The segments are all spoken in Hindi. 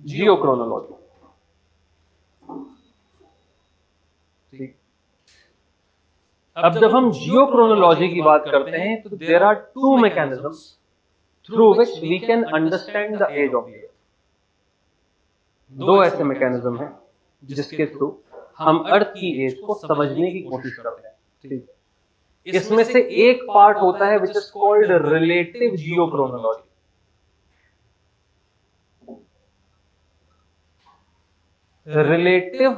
जियोक्रोनोलॉजी। ठीक, अब जब हम जियोक्रोनोलॉजी की बात करते हैं तो there are two mechanisms through which we can understand the age of the earth. दो ऐसे मैकेनिज्म हैं जिसके थ्रू हम अर्थ की एज को समझने की कोशिश करते हैं। ठीक, इसमें से एक पार्ट होता है which is called relative geochronology. Relative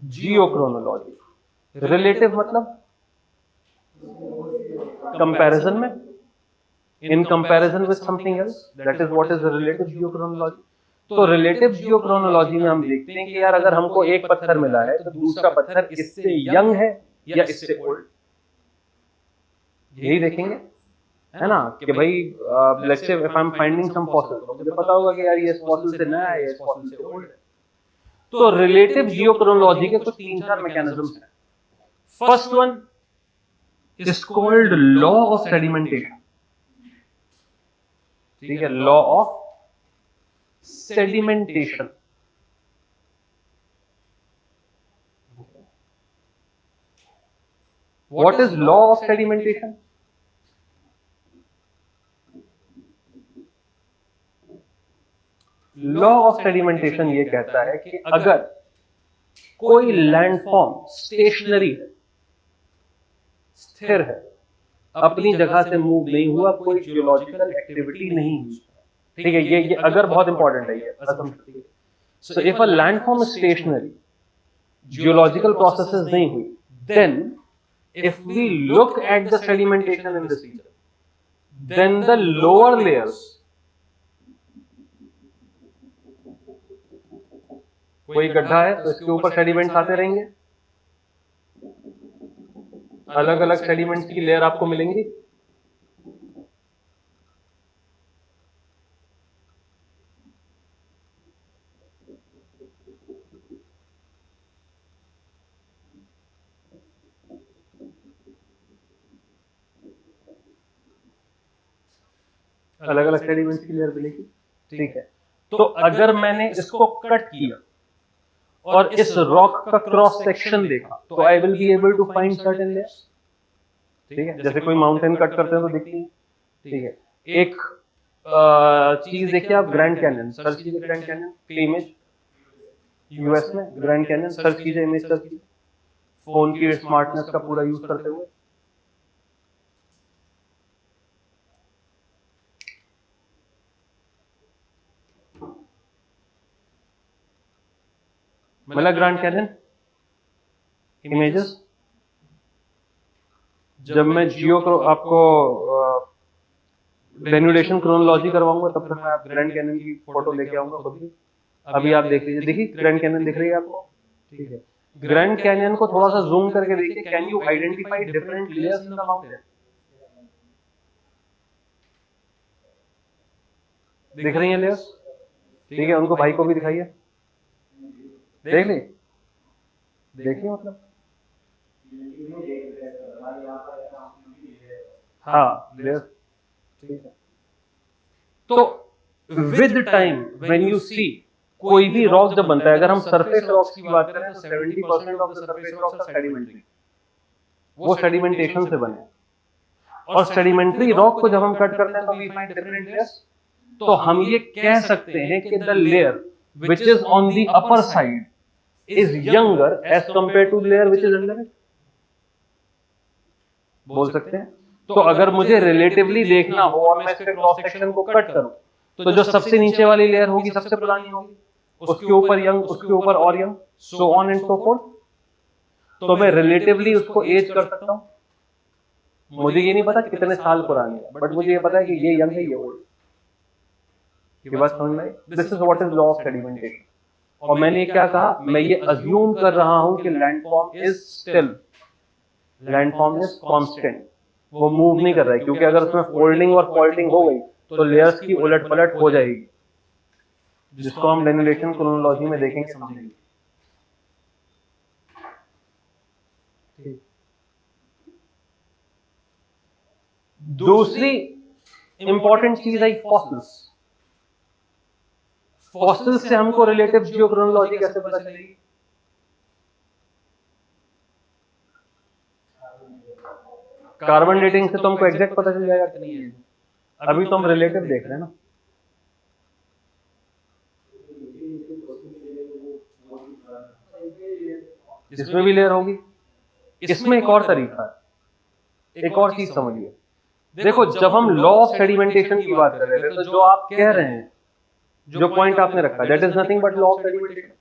geochronology, relative मतलब कंपैरिजन में, in comparison with something else, that is what is relative geochronology. तो रिलेटिव जियोक्रोनोलॉजी में हम देखते हैं कि यार अगर हमको एक पत्थर मिला है तो दूसरा पत्थर इससे यंग है या इससे ओल्ड, यही देखेंगे, है ना, कि भाई let's say if I am finding some fossil तो मुझे पता होगा कि यार ये इस फॉसिल से नया है, इस फॉसिल से ओल्ड है। तो रिलेटिव जियोक्रोनोलॉजी के कुछ तीन चार मैकेनिज्म्स हैं। First one is called law of sedimentation. ठीक है, law of sedimentation. What is law of sedimentation? Law of sedimentation ये कहता है कि अगर कोई लैंडफॉर्म स्टेशनरी है, स्थिर है, अपनी जगह से मूव नहीं हुआ, कोई जियोलॉजिकल एक्टिविटी नहीं हुई, ठीक है, ये अगर बहुत इंपॉर्टेंट है ये assumption. So if a landform is stationary, geological processes नहीं हुई, then if we look at the sedimentation in this region, then the lower layers, कोई गड्ढा है तो इसके ऊपर सेडिमेंट्स आते रहेंगे, अलग अलग सेडिमेंट्स की लेयर आपको मिलेंगी। अलग अलग सेडिमेंट्स की लेयर मिलेगी, ठीक है। तो अगर मैंने इसको कट किया और इस रॉक का क्रॉस सेक्शन देखा तो I will be able to find certain layers, ठीक है। जैसे कोई माउंटेन कट करते हैं तो दिखती है, ठीक है। एक चीज देखिए आप, ग्रैंड कैनियन, सर्च कीजिए ग्रैंड कैनियन की इमेज, यूएस में ग्रैंड कैनियन सर्च कीजिए, इमेज सर्च कीजिए फोन की स्मार्टनेस का पूरा यूज करते हुए। मिला ग्रैंड कैनियन इमेजेस? जब मैं जियो को आपको डेन्यूलेशन क्रोनोलॉजी करवाऊंगा तब तक मैं आप ग्रैंड कैनियन की फोटो लेके आऊंगा खुद भी। अभी आप देख लीजिए, देखिए ग्रैंड कैनियन दिख रही है आपको, ठीक है। ग्रैंड कैनियन को थोड़ा सा जूम करके देखिए, can you identify different layers in the mountain? दिख रही हैं लेयर्स, ठीक है। उनको भाई को भी दिखाइए, देख ली, देखिए मतलब, हाँ लेयर्स, ठीक है। तो with time when you see कोई भी रॉक जब बनता है, अगर हम सरफेस रॉक्स की बात करें तो 70% of the surface rocks are sedimentary, वो सेडिमेंटेशन से बने। और सेडिमेंट्री रॉक को जब हम कट करते हैं तो वी फाइंड डिफरेंट लेयर्स। तो हम ये कह सकते हैं कि the layer which is on the upper side is younger age compare to layer which is under it, बोल सकते हैं। तो अगर मुझे रिलेटिवली देखना हो और मैं इसके क्रॉस सेक्शन को कट करूं तो जो सबसे नीचे वाली लेयर होगी सबसे पुरानी होगी, उसके ऊपर यंग, उसके ऊपर और young, so on and so fourth. तो मैं रिलेटिवली उसको एज कर सकता हूं। मुझे ये नहीं पता कितने साल पुरानी है, बट मुझे ये पता है कि ये यंग है, ये ओल्ड। ये बात समझ में आई? This is what is law of sedimentation. और मैंने क्या कहा, मैं ये अज्यूम कर रहा हूं कि landform is still, landform is constant, वो मूव नहीं कर रहा है, क्योंकि अगर उसमें फोल्डिंग और फॉल्टिंग हो गई तो लेयर्स की उलट पलट हो जाएगी, जिसको हम डेन्यूलेशन क्रोनोलॉजी में देखेंगे, समझेंगे। दूसरी इंपॉर्टेंट चीज आई फॉसिल्स। फॉसिल से हमको रिलेटिव जियोक्रोनोलॉजी कैसे पता चलेगी? कार्बन डेटिंग से तो हमको एग्जैक्ट पता चल जाएगा कि नहीं है। अभी तो हम रिलेटिव देख रहे हैं ना। इसमें भी लेयर होगी। इसमें एक और तरीका है, एक और चीज समझिए। देखो, जब हम लॉ ऑफ सेडिमेंटेशन की बात कर रहे थे, तो जो आप कह रहे हैं, जो पॉइंट आपने रखा, that is nothing but law of sedimentation,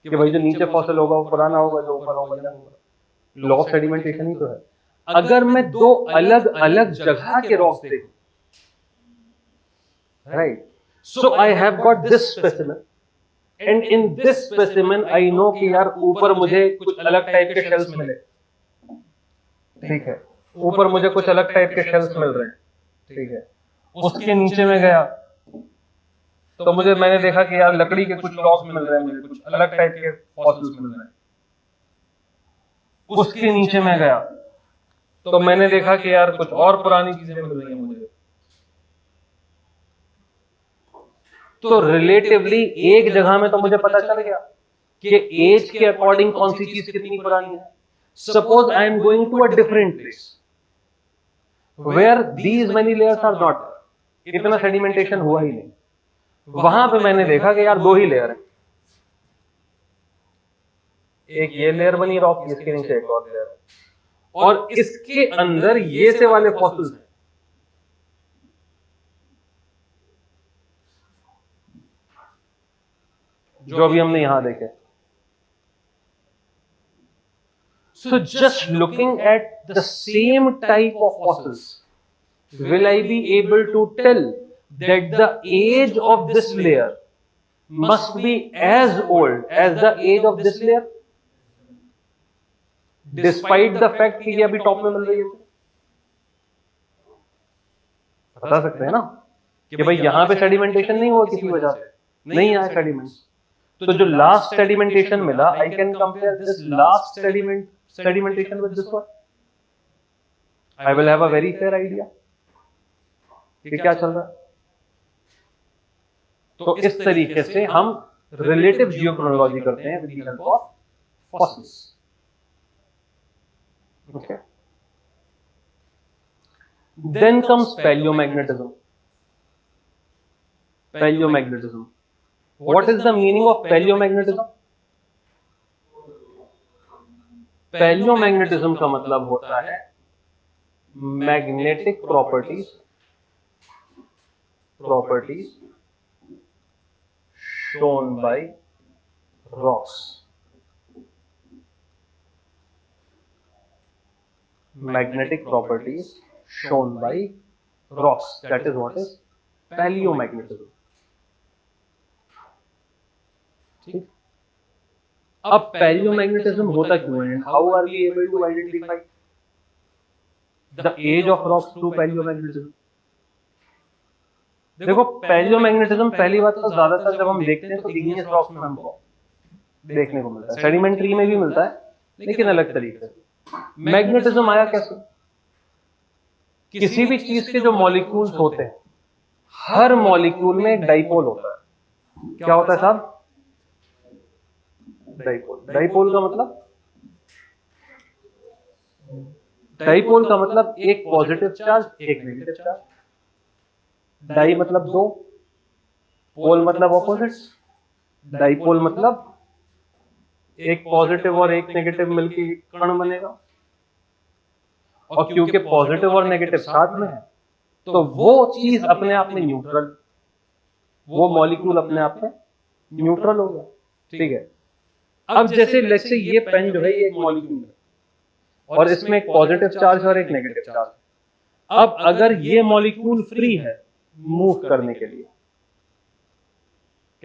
कि भाई जो नीचे फॉसिल होगा वो पुराना होगा, जो ऊपर होगा नया होगा। लॉ ऑफ सेडिमेंटेशन ही तो है। अगर मैं दो अलग अलग जगह के रॉक्स देखूं, right, so I have got this specimen and in this specimen I know कि यार ऊपर मुझे कुछ अलग टाइप के शेल्स मिले, ठीक है, ऊपर मुझे कुछ अलग टाइप के शेल्स मिल रहे हैं, ठीक है। उसके नीचे में गया तो मैंने देखा कि यार लकड़ी के कुछ रॉक्स मिल रहे हैं, मुझे कुछ अलग टाइप के फॉसिल्स मिल रहे हैं। उसके नीचे में गया तो मैंने देखा कि यार कुछ और पुरानी चीजें मिल रही हैं मुझे। तो रिलेटिवली एक जगह में तो मुझे पता चल गया कि एज के अकॉर्डिंग कौन सी चीज कितनी पुरानी है। Suppose I am going to a different place where these many layers are not, इतना सेडिमेंटेशन हुआ ही नहीं। वहां पे मैंने देखा कि यार दो ही लेयर है, एक ये लेयर बनी रॉक, इसके नीचे एक और लेयर है, और इसके अंदर ये से वाले फॉसिल्स हैं। जो अभी हमने यहां देखे। So just looking at the same type of fossils, will I be able to tell that the age of this layer must be as old as the age of this layer, despite the fact कि ये अभी टॉप में मिल रही है? बता सकते हैं ना कि भाई यहां पे सेडिमेंटेशन नहीं हुआ किसी वजह से, नहीं आया सेडिमेंट्स। तो जो लास्ट सेडिमेंटेशन मिला, I can compare this last sedimentation with this one. I will have a very fair idea कि क्या चल रहा है। तो इस तरीके से हम रिलेटिव जियोक्रोनोलॉजी करते हैं with the help of fossils. Okay, then comes palaeomagnetism. Palaeomagnetism, what is the meaning of palaeomagnetism? Palaeomagnetism का मतलब होता है magnetic properties shown by rocks। Magnetic properties shown by rocks, that is what is palaeomagnetism. ठीक, अब पैलियोमैग्नेटिज्म होता क्यों है? How are we able to identify the age of rocks through palaeomagnetism? देखो, पैलियोमैग्नेटिज्म पहली बात तो ज्यादातर जब हम देखते हैं तो इग्नियस रॉक्स में हमको देखने को मिलता है, सेडिमेंट्री में भी मिलता है लेकिन अलग तरीके से। मैग्नेटिज्म आया कैसे? किसी भी चीज के जो मॉलिक्यूल्स होते हैं, हर मॉलिक्यूल में एक डाइपोल होता है। क्या होता है साहब? डाइपोल। डाइपोल का मतलब, डाइपोल का मतलब एक पॉजिटिव चार्ज, एक नेगेटिव चार्ज। डाई मतलब दो, पोल मतलब ऑपोजिट्स। डाइपोल मतलब एक पॉजिटिव और एक नेगेटिव मिलकर कण बनेगा, और क्योंकि पॉजिटिव और नेगेटिव साथ में है तो वो चीज अपने आप में न्यूट्रल, वो मॉलिक्यूल अपने आप में न्यूट्रल होगा। ठीक है, अब जैसे लेट्स से ये पेन जो है ये एक मॉलिक्यूल है और इसमें एक पॉजिटिव चार्ज और एक नेगेटिव चार्ज। अब अगर ये मॉलिक्यूल फ्री है मूव करने के लिए,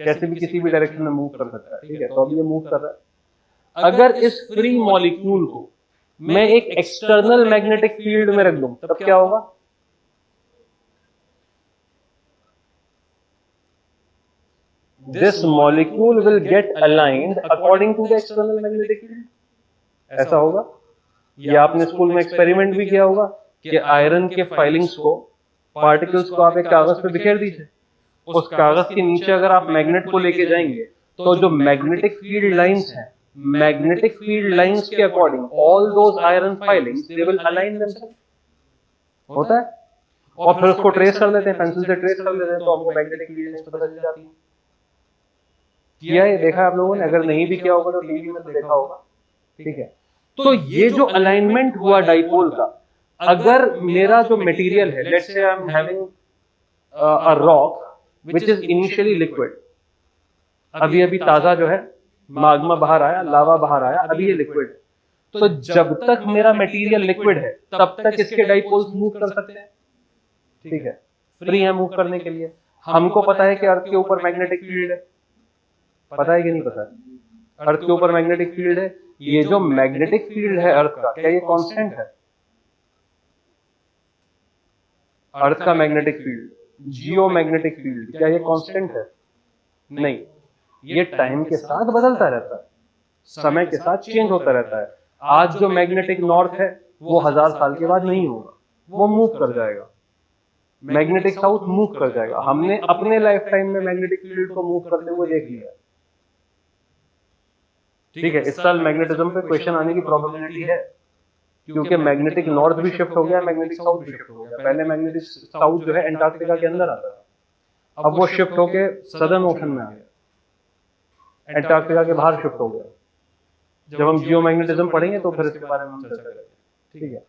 कैसे भी किसी भी डायरेक्शन में मूव कर सकता है, ठीक है, तो अब ये मूव कर रहा है। अगर इस फ्री मॉलिक्यूल को मैं एक एक्सटर्नल मैग्नेटिक फील्ड में रख दूं तब क्या होगा? This molecule will get aligned according to the external magnetic field. ऐसा होगा। ये आपने स्कूल में एक्सपेरिमेंट भी किया होगा कि आयरन के फाइलिंग्स को, पार्टिकल्स को आप एक कागज पे बिखेर दीजिए उस कागज के नीचे अगर आप मैग्नेट को लेके जाएंगे तो जो मैग्नेटिक फील्ड लाइंस हैं, मैग्नेटिक फील्ड लाइंस के according all those iron filings they will align themself. होता है। और फिर उसको ट्रेस कर लेते हैं, पेंसिल से ट्रेस कर लेते हैं, तो आपको मैग्नेटिक फील्ड लाइंस पता चल जाती है। किया है, देखा आप लोगों ने? अगर नहीं भी किया होगा तो टीवी में तो देखा होगा। ठीक है। तो ये जो अलाइनमेंट हुआ डाइपोल का, अगर मेरा जो मटेरियल है, let's say I am having a rock which is initially liquid, अभी अभी ताजा जो है माग्मा बाहर आया, लावा बाहर आया, अभी ये लिक्विड है। तो जब तक मेरा मटेरियल लिक्विड है तब तक इसके डाइपोल्स मूव कर सकते हैं। ठीक है, फ्री है मूव करने के लिए। हमको पता है कि अर्थ के ऊपर मैग्नेटिक फील्ड है, पता है कि नहीं पता है? अर्थ के ऊपर मैग्नेटिक फील्ड है। ये जो मैग्नेटिक फील्ड है अर्थ का, क्या ये कांस्टेंट है? अर्थ का मैग्नेटिक फील्ड, जियो मैग्नेटिक फील्ड, क्या ये कांस्टेंट है? नहीं, ये टाइम के साथ बदलता रहता है, समय के साथ चेंज होता रहता है। आज जो मैग्नेटिक नॉर्थ है वो 1000 साल के बाद नहीं होगा, वो मूव कर जाएगा। मैग्नेटिक साउथ मूव कर जाएगा। हमने अपने लाइफ टाइम में मैग्नेटिक फील्ड को मूव करते हुए देख लिया। ठीक है, इस साल मैग्नेटिज्म पे क्वेश्चन आने की प्रोबेबिलिटी है, क्योंकि मैग्नेटिक नॉर्थ भी शिफ्ट हो गया, मैग्नेटिक साउथ भी शिफ्ट हो गया। पहले मैग्नेटिक साउथ जो है एंटार्क्टिका के अंदर आता था, अब वो शिफ्ट होके सदर्न ओशन में आ गया, एंटार्क्टिका के बाहर शिफ्ट हो गया। जब हम जियोमैग्नेटिज्म पढ़ेंगे तो फिर इसके बारे में हम चर्चा करेंगे। ठीक है,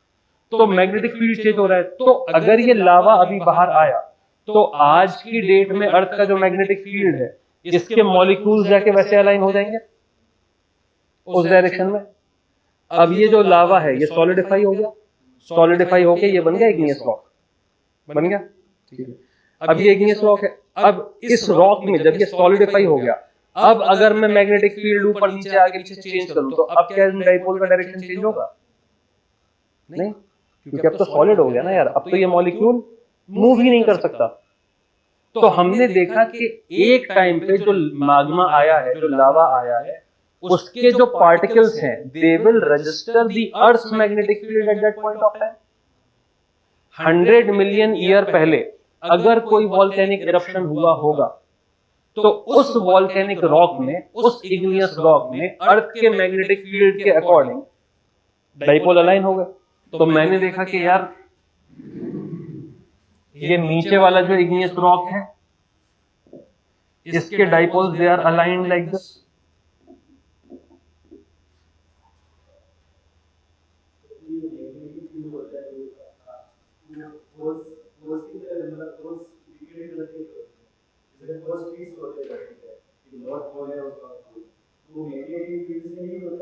तो मैग्नेटिक फील्ड चेंज हो रहा है। तो अगर ये लावा अभी बाहर आया तो आज की डेट में अर्थ का जो मैग्नेटिक फील्ड है, इसके मॉलिक्यूल्स जाके वैसे अलाइन हो जाएंगे उस डायरेक्शन में। अब ये जो लावा है ये सॉलिडिफाई हो गया, सॉलिडिफाई होके ये बन गया इग्नियस रॉक, बन गया। ठीक है, अब ये इग्नियस रॉक है। अब इस रॉक में जब ये सॉलिडिफाई हो गया, अब अगर मैं मैग्नेटिक फील्ड ऊपर नीचे आगे पीछे चेंज करूं तो अब क्या डाइपोल का डायरेक्शन चेंज होगा? नहीं, क्योंकि अब तो सॉलिड हो गया ना यार, अब तो ये मॉलिक्यूल मूव ही नहीं कर सकता। तो हमने देखा कि एक टाइम पे जो मैग्मा आया है, जो लावा आया है, उसके जो पार्टिकल्स हैं they will register the earth's magnetic field at that point of time. 100 million year पहले अगर कोई वॉल्केनिक इरप्शन हुआ होगा तो उस वॉल्केनिक रॉक में, उस इग्नियस रॉक में अर्थ के मैग्नेटिक फील्ड के अकॉर्डिंग डाइपोल अलाइन हो गए। तो मैंने देखा कि यार ये नीचे वाला जो इग्नियस रॉक है, इसके dipoles they are aligned like this.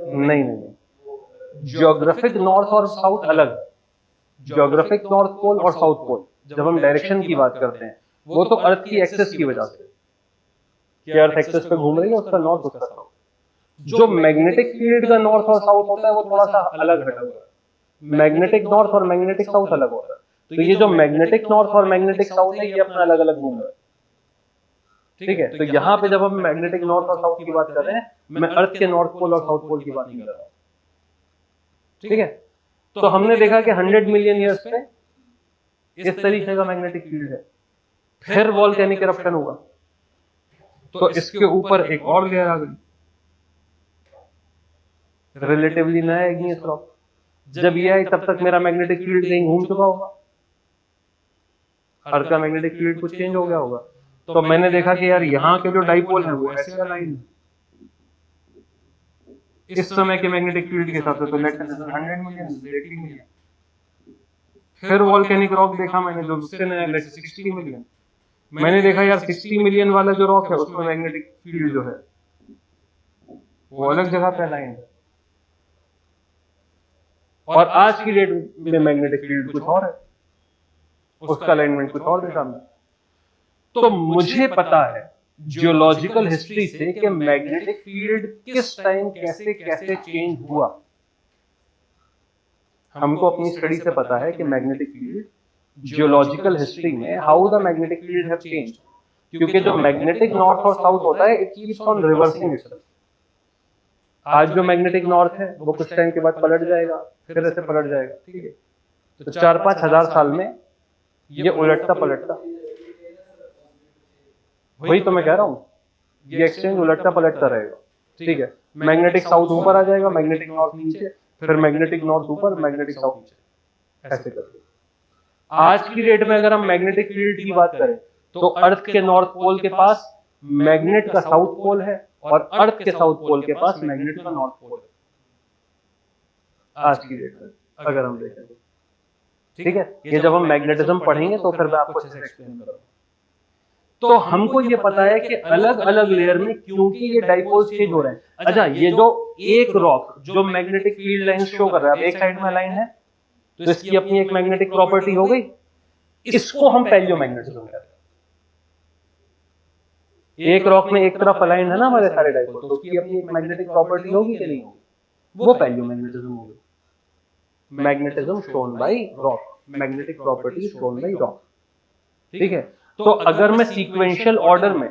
नहीं नहीं, ज्योग्राफिक नॉर्थ और साउथ अलग है। ज्योग्राफिक नॉर्थ पोल और साउथ पोल, जब हम डायरेक्शन की बात करते हैं, वो तो अर्थ की एक्सेस की वजह से, कि अर्थ एक्सेस पे घूम रही है, उसका नॉर्थ उसका साउथ। जो मैग्नेटिक फील्ड का नॉर्थ और साउथ होता है वो थोड़ा सा अलग हटा हुआ है। मैग्नेटिक नॉर्थ और मैग्नेटिक साउथ अलग होता है। तो ये जो मैग्नेटिक नॉर्थ और मैग्नेटिक साउथ है ये अपना अलग अलग घूम रहा है। ठीक है, तो यहाँ पे जब हम मैग्नेटिक नॉर्थ और साउथ की बात कर रहे हैं, मैं अर्थ के नॉर्थ पोल और साउथ पोल की बात नहीं कर रहा हूँ। ठीक है, तो हमने देखा कि 100 मिलियन ईयर्स पे इस तरीके का मैग्नेटिक फील्ड है। फिर वॉल्केनिक इरप्शन हुआ तो इसके ऊपर एक और लेयर आ गई, रिलेटिवली नया इग्नियस रॉक। जब ये आई तब तक मेरा मैग्नेटिक फील्ड कहीं घूम चुका होगा, अर्थ का मैग्नेटिक फील्ड कुछ चेंज हो गया होगा। तो मैंने देखा कि यार यहाँ के जो डाइपोल है वो ऐसे अलाइन है इस समय के मैग्नेटिक फील्ड के हिसाब से। तो लेट्स से 100 मिलियन, 80 मिलियन। फिर वॉल्केनिक रॉक देखा मैंने जो उससे नया, लेट्स से 60 मिलियन। मैंने देखा यार 60 मिलियन वाला जो रॉक है उसमें मैग्नेटिक फील्ड जो है वो अलग जगह पे अलाइन है, और आज की डेट में मैग्नेटिक फील्ड कुछ और है, उसका अलाइनमेंट कुछ और दिशा में। तो मुझे पता है जियोलॉजिकल हिस्ट्री से कि मैग्नेटिक फील्ड किस टाइम कैसे कैसे चेंज हुआ। हमको अपनी स्टडी से पता है कि मैग्नेटिक फील्ड जियोलॉजिकल हिस्ट्री में how the magnetic field have changed, क्योंकि जो मैग्नेटिक नॉर्थ और साउथ होता है it keeps on reversing itself. आज जो मैग्नेटिक नॉर्थ है वो कुछ टाइम के बाद पलट जाएगा, फिर ऐसे पलट जाएगा। ठीक है, तो 4-5 हजार साल में ये उलटता पलटता वही तो मैं कह रहा हूँ, ये एक्सचेंज उलटता पलटता रहेगा, ठीक है। मैग्नेटिक साउथ ऊपर आ जाएगा, मैग्नेटिक नॉर्थ नीचे, फिर मैग्नेटिक नॉर्थ ऊपर, मैग्नेटिक साउथ नीचे, ऐसे करके। आज की डेट में अगर हम मैग्नेटिक फील्ड की बात करें तो अर्थ के नॉर्थ पोल के पास मैग्नेट का साउथ पोल है और अर्थ के साउथ पोल के पास मैग्नेट का नॉर्थ पोल है आज की डेट में, अगर हम देखें तो, ठीक है। ये जब हम मैग्नेटिज्म पढ़ेंगे तो फिर मैं आपको अच्छे से एक्सप्लेन करूंगा। तो हमको ये पता है कि अलग अलग लेयर में क्योंकि ये डाइपोल्स चेंज हो रहे हैं। अच्छा, ये जो एक रॉक जो मैग्नेटिक फील्ड लाइन शो कर रहा है, अब एक साइड में लाइन है तो इसकी अपनी एक मैग्नेटिक प्रॉपर्टी हो गई, इसको हम पैलियोमैग्नेटिज्म कहते हैं। एक रॉक में एक तरफ अलाइन है ना हमारे सारे डाइपोल, तो उसकी अपनी एक मैग्नेटिक प्रॉपर्टी होगी कि नहीं होगी, वो पैलियोमैग्नेटिज्म होगी। Magnetism shown by rock, magnetic property shown by rock, ठीक है। तो अगर मैं सीक्वेंशियल ऑर्डर में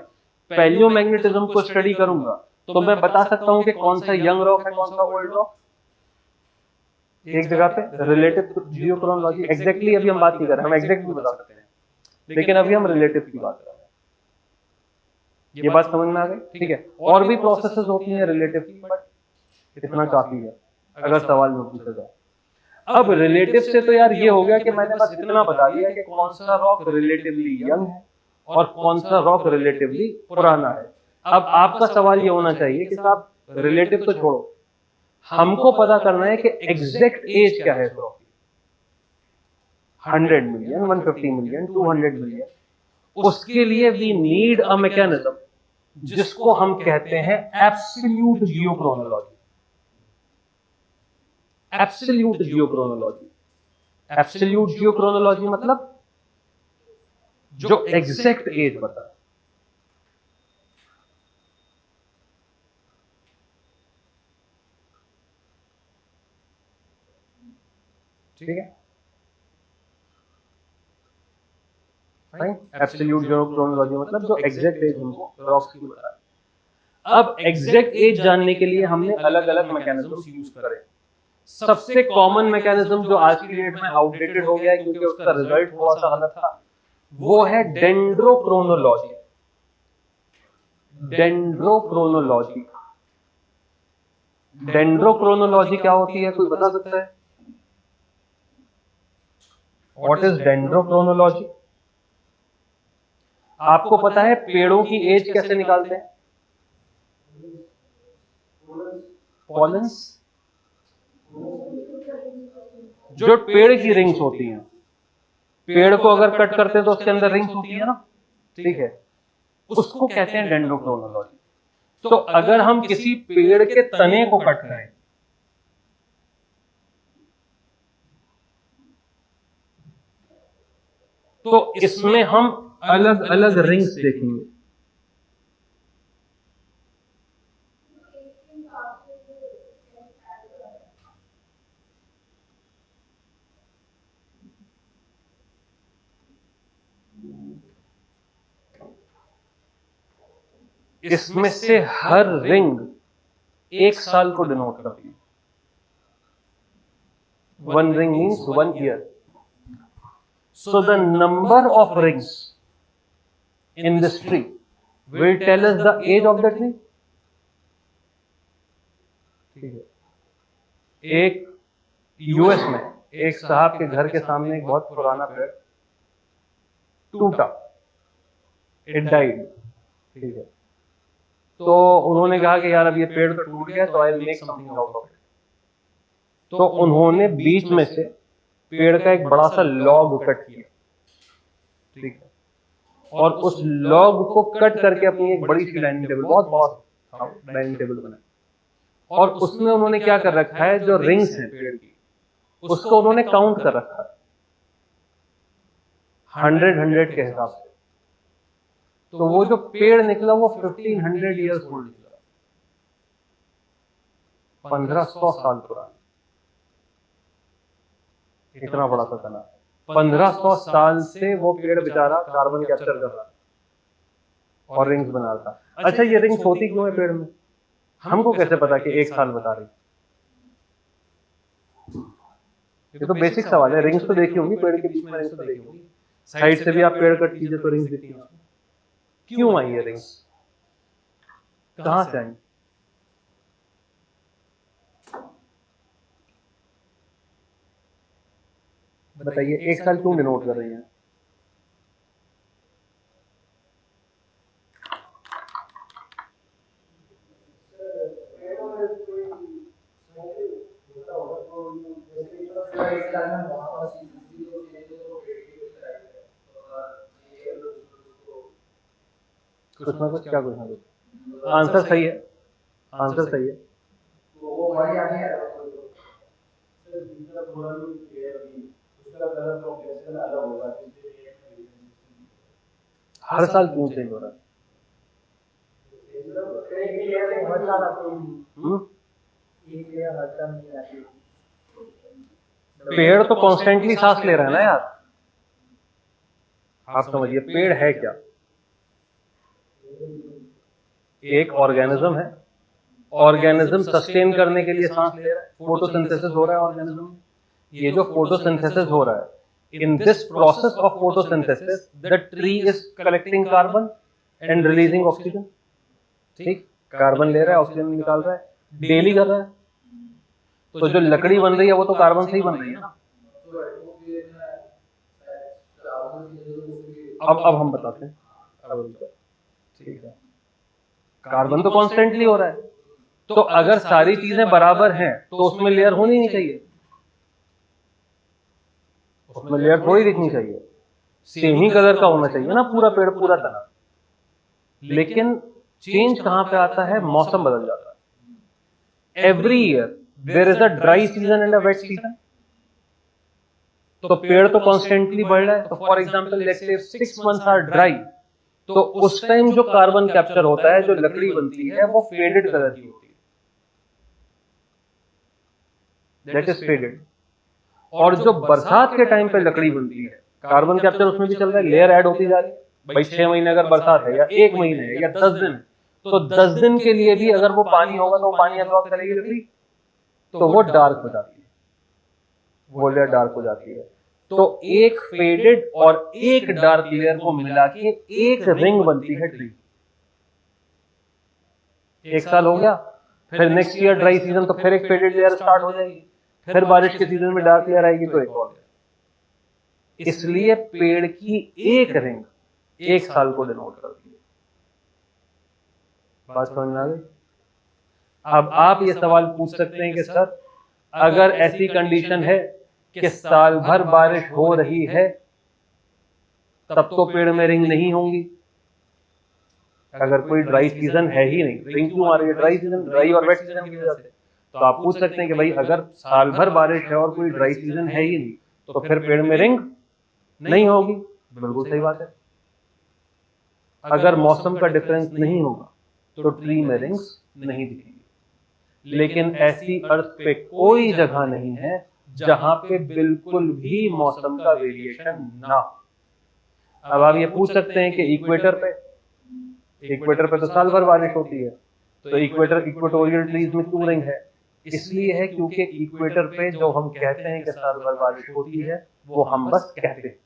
पैलियोमैग्नेटिज्म को स्टडी करूंगा तो मैं बता सकता हूं कि कौन सा यंग रॉक है, कौन सा ओल्ड रॉक, एक जगह पे रिलेटिव जियोक्रोनोलॉजी। एग्जैक्टली अभी हम बात नहीं कर रहे, हम एग्जैक्ट भी बता सकते हैं, लेकिन अभी हम रिलेटिव की बात कर रहे हैं। ये बात समझ में आ गई, ठीक है। और भी प्रोसेसेस होती हैं रिलेटिव की, बट इतना काफी है अगर सवाल में पूछा जाए। अब रिलेटिव से तो यार ये हो गया कि मैंने बस इतना बता दिया कि कौन सा रॉक रिलेटिवली यंग है और कौन सा रॉक रिलेटिवली पुराना है। अब आपका सवाल ये होना चाहिए कि साहब रिलेटिव तो छोड़ो, हमको पता करना है कि एग्जैक्ट एज क्या है रॉक की। 100 मिलियन, 150 मिलियन, 200 मिलियन, उसके लिए वी नीड अ मैकेनिज्म जिसको हम कहते हैं absolute geochronology. Absolute geochronology, absolute geochronology मतलब जो एग्जैक्ट एज बता। ठीक है, एब्सोल्यूट जियोक्रोनोलॉजी मतलब जो एग्जैक्ट एज हमको रॉक्स की बता है। अब एग्जैक्ट एज जानने के लिए हमने अलग अलग मैकेनिज्म्स यूज करे। सबसे कॉमन मैकेनिज्म जो आज की डेट में आउटडेटेड हो गया है क्योंकि उसका रिजल्ट थोड़ा सा गलत था, वो है डेंड्रोक्रोनोलॉजी। डेंड्रोक्रोनोलॉजी, डेंड्रोक्रोनोलॉजी क्या होती है, कोई बता सकता है? What is dendrochronology? आपको पता है पेड़ों की एज कैसे निकालते हैं? पॉलेंस, जो पेड़ की रिंग्स होती हैं, पेड़ को अगर कट करते हैं तो उसके अंदर रिंग्स होती है ना, ठीक है, उसको कहते हैं डेंड्रोक्रोनोलॉजी। तो अगर हम किसी पेड़ के तने को कट करें तो इसमें हम अलग अलग रिंग्स देखेंगे। इसमें से हर रिंग एक साल को डिनोट करती है। 1 ring means 1 year. So the number of rings in this tree will tell us the age of the tree. ठीक है, एक यूएस में एक साहब के घर के सामने एक बहुत पुराना पेड़ टूटा, इट डाइड, ठीक है। तो उन्होंने कहा कि यार अब ये पेड़ तो टूट गया, तो I will make something out of it. तो उन्होंने बीच में से पेड़ का एक बड़ा सा लॉग कट किया, ठीक है, और उस लॉग को कट करके अपनी एक बड़ी सी डाइनिंग टेबल, बहुत बहुत डाइनिंग टेबल बनाई, और उसमें उन्होंने क्या कर रखा है, जो रिंग्स हैं पेड़ की उसको उन्होंने काउंट कर रखा है 100 के हिसाब से। तो वो जो पेड़ निकला वो 1500 ईयर्स ओल्ड निकला, 1500 साल पुराना। इतना बड़ा सा तना, 1500 साल से वो पेड़ बेचारा कार्बन कैप्चर कर रहा था और रिंग्स बना रहा था। अच्छा, ये रिंग्स होती क्यों है पेड़ में, हमको कैसे पता कि 1 साल बता रही? ये तो बेसिक सवाल है। रिंग्स तो देखी होंगी पेड़ के बीच में, रिंग्स तो देखी होंगी, साइड से भी आप पेड़ कट कीजिए तो रिंग्स दिखती हैं। क्यों आई ये रिंग्स, कहां से आई? बताइए, एक साल क्यों डिनोट कर रही है? कुछ ना कुछ, क्या कुछ ना कुछ। आंसर सही है, आंसर सही है। हर साल क्यों चेंज हो रहा है? पेड़ तो कॉन्स्टेंटली सांस ले रहा है ना यार। आप समझिए, पेड़ है क्या? एक ऑर्गेनिज्म है, ऑर्गेनिज्म सस्टेन करने के लिए सांस ले रहा है, फोटोसिंथेसिस हो रहा है ऑर्गेनिज्म में। ये जो फोटोसिंथेसिस हो रहा है, in this process of photosynthesis the tree is collecting carbon and releasing oxygen। ठीक, कार्बन ले रहा है, ऑक्सीजन निकाल रहा है, डेली कर रहा है। तो जो लकड़ी बन रही है वो तो कार्बन से ही बन रही है ना। अब हम बताते हैं। ठीक है, कार्बन तो कॉन्स्टेंटली हो रहा है, तो अगर सारी चीजें बराबर हैं तो उसमें लेयर होनी नहीं चाहिए, उसमें लेयर थोड़ी दिखनी चाहिए, सेम ही कलर का होना चाहिए ना पूरा पेड़, पूरा तना। लेकिन चेंज कहां पे आता है? मौसम बदल जाता है। Every year there is a dry season and a wet season. तो पेड़ तो कॉन्स्टेंटली बढ़ रहा है, तो for example let's say 6 months are dry, तो उस टाइम जो कार्बन कैप्चर होता है, जो लकड़ी बनती है, वो फेडेड कलर की होती है, दैट इज फेडेड। और जो बरसात के टाइम पे लकड़ी बनती है, कार्बन कैप्चर उसमें भी चल रहा है, लेयर ऐड होती जा रही है। भाई 6 महीने अगर बरसात है, या 1 महीने है, या 10 दिन है, तो 10 दिन के लिए भी अगर वो पानी होगा तो वो पानी एब्जॉर्ब करेगी लकड़ी, तो वो डार्क हो जाती है, वो लेयर डार्क हो जाती है। तो एक फेडेड और एक डार्क लेयर को मिला के एक रिंग बनती है ट्री। एक साल हो गया, फिर नेक्स्ट ईयर ड्राई सीजन, तो फिर एक फेडेड लेयर स्टार्ट हो जाएगी, फिर बारिश के सीजन में डार्क लेयर आएगी, तो एक और। इसलिए पेड़ की एक रिंग एक साल को डिनोट करती है। बात समझ में आ गई? अब आप ये सवाल पूछ सकते हैं कि सर, अगर ऐसी कंडीशन है कि साल भर बारिश हो रही है, तब तो पेड़ में रिंग नहीं होंगी। अगर कोई ड्राई सीजन है ही नहीं, रिंग क्यों आ रही है? ड्राई सीजन, ड्राई और वेट सीजन की वजह से। तो आप पूछ सकते हैं कि भाई अगर साल भर बारिश है और कोई ड्राई सीजन है ही नहीं, तो फिर पेड़ में रिंग नहीं होगी। बिल्कुल सही बात है। अगर मौसम का डिफरेंस नहीं होगा तो ट्री में रिंग्स नहीं दिखेंगी। लेकिन ऐसी अर्थ पे कोई जगह नहीं है जहां पे बिल्कुल भी मौसम का वेरिएशन ना हो। अब आप ये पूछ सकते हैं कि इक्वेटर पे तो साल भर बारिश होती है, तो इक्वेटोरियल ट्रीज में क्यों रिंग है? इसलिए है क्योंकि इक्वेटर पे जो हम कहते हैं कि साल भर बारिश होती है, वो हम बस कहते हैं।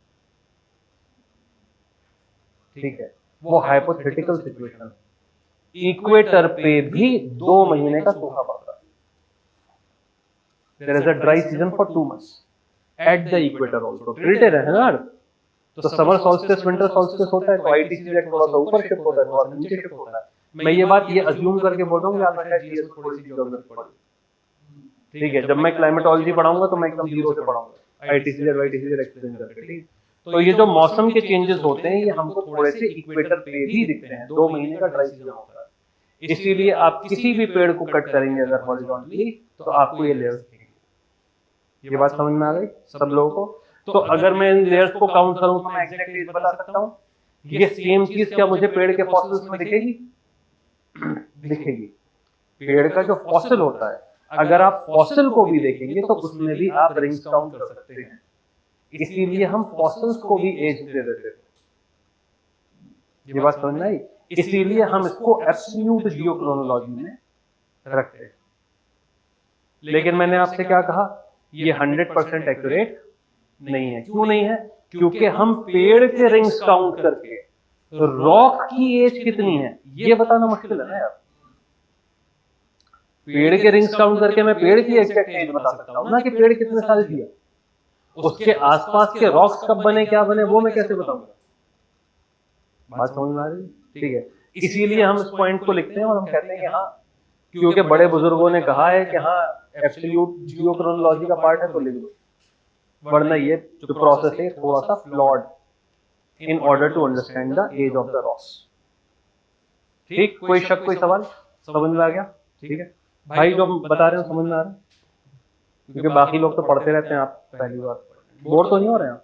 ठीक है, वो हाइपोथेटिकल सिचुएशन। इक्वेटर पे भी 2 महीने का सूखा पड़ता है। There is a dry season for 2 months at the equator also. Tilted है ना, तो समर सॉल्स्टिस, विंटर सॉल्स्टिस होता है, तो आईटीसी थोड़ा सा ऊपर शिफ्ट होता है, थोड़ा नीचे शिफ्ट होता है। मैं ये बात ये अज्यूम करके बोल रहा हूँ कि आपने शायद जीएस में थोड़ी सी ज्योग्राफी पढ़ी। ठीक है, जब मैं क्लाइमेटोलॉजी पढ़ाऊंगा तो मैं एकदम जीरो से पढ़ाऊंगा, आईटीसी वाईटीसी एक्सप्लेन करके। ठीक, तो ये जो मौसम के चेंजेस होते हैं, ये हमको थोड़े से इक्वेटर पे भी दिखते हैं। 2 महीने का ड्राई सीजन होता है, इसीलिए आप किसी भी पेड़ को कट करेंगे अगर हॉरिजॉन्टली, तो आपको ये लेयर्स दिखेंगे। ये बात समझ में आ गई सब लोगों को? तो अगर मैं इन लेयर्स को काउंट करूं तो मैं एग्जैक्ट एज बता सकता हूं। ये सेम चीज क्या मुझे पेड़ के फॉसिल्स में दिखेगी? दिखेगी। पेड़ का जो फॉसिल होता है, अगर आप फॉसिल को भी देखेंगे तो उसमें भी आप रिंग्स काउंट कर सकते हैं। इसीलिए हम फॉसिल्स को भी एज दे देते हैं। ये बात समझ में आई? इसीलिए हम इसको एब्सोल्यूट जियोक्रोनोलॉजी में रखते हैं। लेकिन मैंने आपसे क्या कहा, ये 100% एक्यूरेट नहीं है। क्यों नहीं है? क्योंकि हम पेड़ के रिंग्स काउंट करके रॉक की एज कितनी है ये बताना मुश्किल है ना यार। पेड़ के रिंग्स काउंट करके मैं पेड़ की एग्जैक्ट एज बता सकता हूँ ना कि पेड़ कितने साल जिया। उसके आसपास के रॉक्स कब बने क्या बने वो मैं कैसे बताऊंगा। बात समझ में आ रही है? ठीक है, इसीलिए हम इस पॉइंट को लिखते हैं और हम कहते हैं कि हाँ, क्योंकि बड़े बुजुर्गों ने कहा है कि हाँ एब्सोल्यूट जियोक्रोनोलॉजी का पार्ट है तो लिख दो, वरना ये जो प्रोसेस है थोड़ा सा flawed in order to understand the age of the rocks. ठीक, कोई शक कोई सवाल समझ में आ गया? ठीक है भाई, जो हम बता रहे हैं समझ में आ रहा है? क्योंकि बाकी लोग तो पढ़ते रहते हैं, आप पहली बार बोर तो नहीं हो रहे हैं?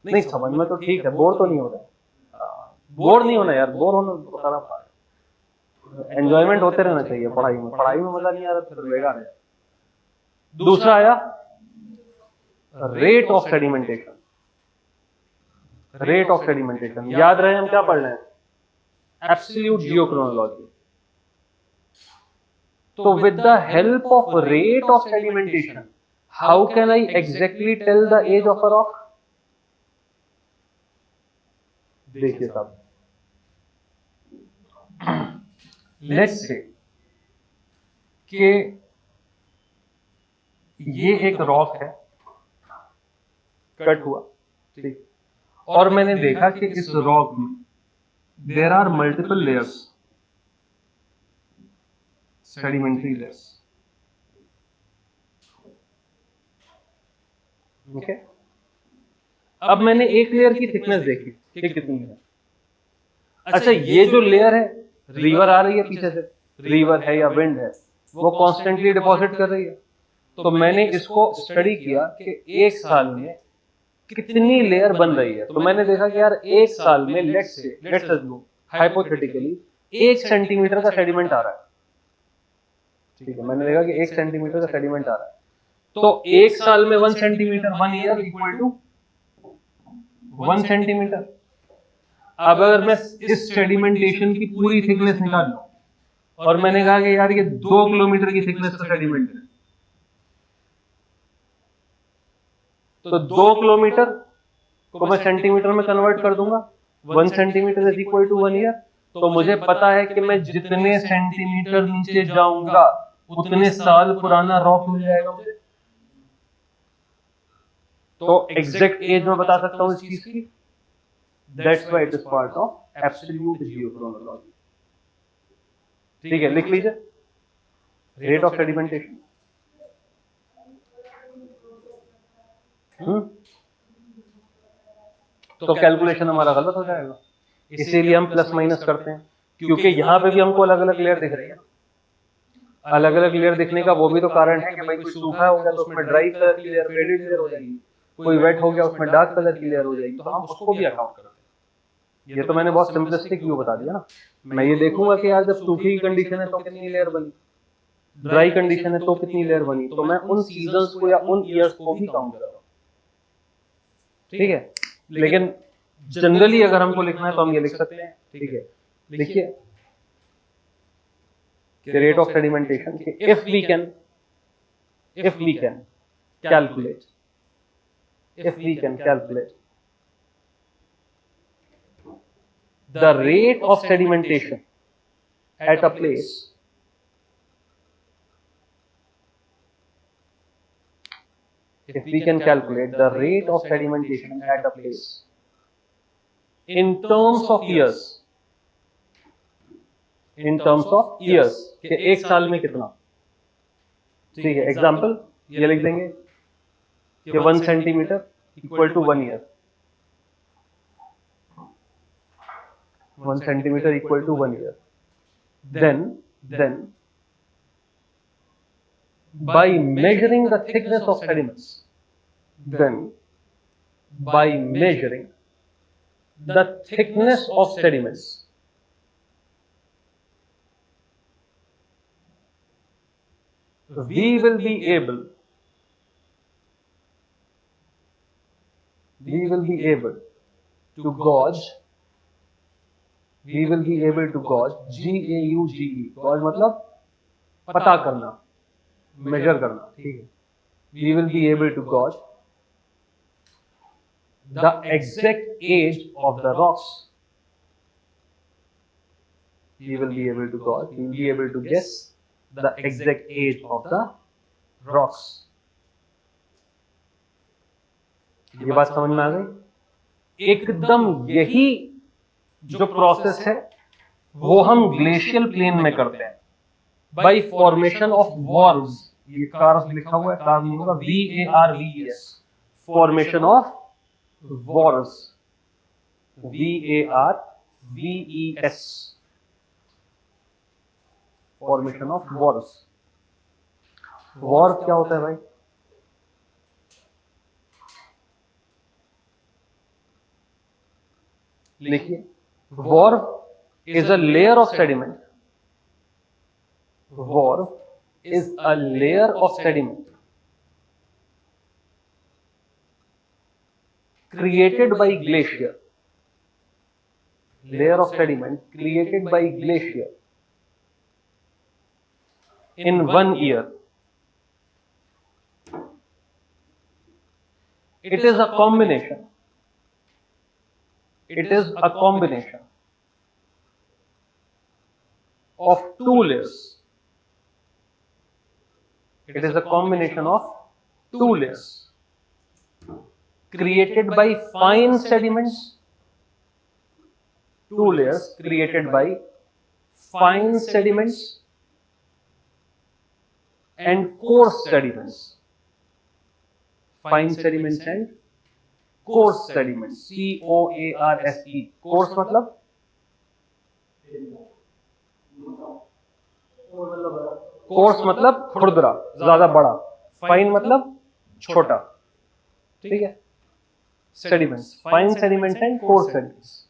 नहीं समझ में तो ठीक है, बोर तो नहीं हो रहा। बोर नहीं होना यार, बोर होना तो सारा एंजॉयमेंट होते रहना चाहिए पढ़ाई में। पढ़ाई में मजा नहीं आ रहा तो बेकार है। दूसरा आया rate of sedimentation. Rate of sedimentation याद रहे हम क्या पढ़ रहे हैं? Absolute geochronology. तो with the help of rate of sedimentation how can I exactly tell the age of a rock? देखिए साहब, लेट्स से कि ये एक रॉक है, कट हुआ, ठीक, और मैंने देखा कि इस रॉक में there are multiple layers, sedimentary layers. Okay, अब मैंने एक लेयर की थिकनेस देखी कि कितनी है। अच्छा, ये जो लेयर है, रिवर आ रही है पीछे से, रिवर है या विंड है, वो कॉन्स्टेंटली डिपॉजिट कर रही है। तो मैंने इसको स्टडी किया कि एक साल में कितनी लेयर बन रही है। तो मैंने देखा कि यार एक साल में लेट्स अज्यूम हाइपोथेटिकली 1 सेंटीमीटर का सेडिमेंट आ रहा है। ठीक है, मैंने देखा कि 1 सेंटीमीटर का सेडिमेंट आ रहा है। तो एक साल में 1 centimetre 1 year equal to 1 centimetre. अब अगर मैं इस सेडिमेंटेशन की पूरी थिकनेस निकाल लूं और मैंने कहा कि यार ये 2 किलोमीटर की थिकनेस का सेडिमेंट है, तो 2 किलोमीटर को मैं सेंटीमीटर में कन्वर्ट कर दूंगा। 1 centimetre is equal to 1 year. तो मुझे पता है कि मैं जितने सेंटीमीटर नीचे जाऊंगा उतने साल पुराना रॉक मिल जाएगा मुझे। तो एग्जैक्ट एज में बता सकता हूं इस चीज की। That's why it is part of absolute geochronology. ठीक है, लिख लीजिए रेट ऑफ सेडिमेंटेशन। तो कैलकुलेशन हमारा गलत हो जाएगा, इसीलिए हम प्लस माइनस करते हैं। क्योंकि यहां पे भी हमको अलग अलग लेयर दिख रही है। अलग अलग लेयर दिखने का वो भी तो कारण है कि भाई कोई सूखा हो गया तो उसमें ड्राई कलर की लेयर, फेडेड लेयर हो जाएगी, कोई वेट हो गया उसमें डार्क कलर की लेयर हो जाएगी, तो हम उसको भी अकाउंट करते हैं। ये तो मैंने बहुत सिंपलिस्टिक व्यू बता दिया ना। मैं ये देखूंगा कि यार जब सूखी कंडीशन है तो कितनी लेयर बनी, ड्राई कंडीशन है तो कितनी लेयर बनी, तो मैं उन सीजन्स को या उन ईयर्स को भी काउंट कर रहा हूं। ठीक है, लेकिन जनरली अगर हमको लिखना है तो हम ये लिख सकते हैं। ठीक है, लिखिए rate of sedimentation if we can calculate the rate of sedimentation at a place if we can calculate the rate of sedimentation at a place in terms of years, कि एक साल में कितना। ठीक है, एग्जांपल ये लिख देंगे कि 1 centimetre equal to 1 year. 1 centimetre equal to 1 year. then by measuring the thickness of sediments, we will be able to gauge GAUGE, gauge मतलब पता करना, मेजर करना। ठीक है, we will be able to gauge the exact age of the rocks. He will be able to guess the exact age of the rocks. ये बात समझ में आ गई? एकदम यही जो प्रोसेस है वो हम ग्लेशियल प्लेन में करते हैं बाय फॉर्मेशन ऑफ वॉर्व्स. ये कार्स लिखा हुआ है, कार्स नहीं होगा, VARVES, formation of varves, VARVES, formation of varves. Varve क्या होता है भाई? लिखिए, varve is a layer of sediment. Wharf is a layer of sediment created by glacier. Layer of sediment created by glacier in 1 year. It is a combination. It is a combination of two layers. It is a combination of two layers created by fine sediments. Two layers created by fine sediments and coarse sediments. Fine sediments and coarse sediments. COARSE. Coarse मतलब कोर्स मतलब खुरदरा, ज्यादा बड़ा. फाइन मतलब छोटा. ठीक है. Sediments, fine sediments and coarse sediments.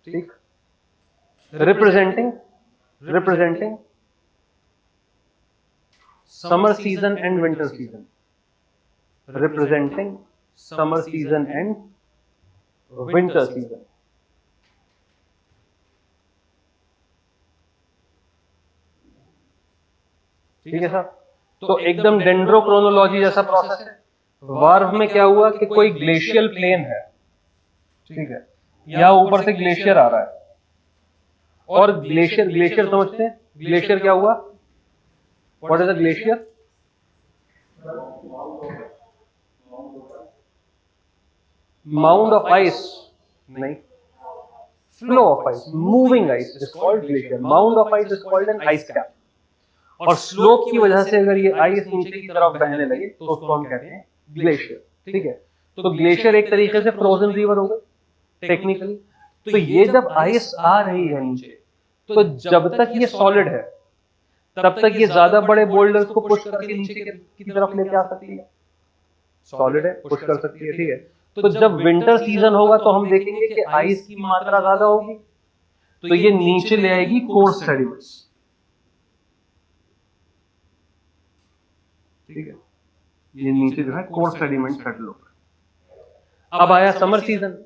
ठीक. Representing summer season and winter season. Representing summer season and winter season. ठीक है साहब. तो एकदम डेंड्रोक्रोनोलॉजी जैसा प्रोसेस है. वार्व में क्या हुआ कि कोई ग्लेशियल प्लेन है, ठीक है, यहां ऊपर से ग्लेशियर आ रहा है और ग्लेशियर समझते हैं. ग्लेशियर क्या हुआ? What is a glacier? Mound of ice नहीं, flow of ice, moving ice is called glacier. Mound of ice is called an ice cap. और स्लोप की वजह से अगर ये आइस नीचे की तरफ बहने लगे तो उसको हम कहते हैं ग्लेशियर. ठीक है. तो ग्लेशियर एक तरीके से फ्रोजन रिवर हो गई टेक्निकली. तो ये जब आइस आ रही है नीचे, तो जब तक ये सॉलिड है तब तक ये ज्यादा बड़े बोल्डर्स को पुश करके नीचे की तरफ लेके आ सकती है. सॉलिड है, पुश कर सकती है. ठीक है. तो जब विंटर सीजन होगा तो हम देखेंगे कि आइस की मात्रा ज्यादा होगी, तो ये नीचे ले आएगी कोर्स सेडिमेंट्स. ठीक है. ये नीचे जो है कोर्स सेडिमेंट सेटल होगा. अब आया समर सीजन.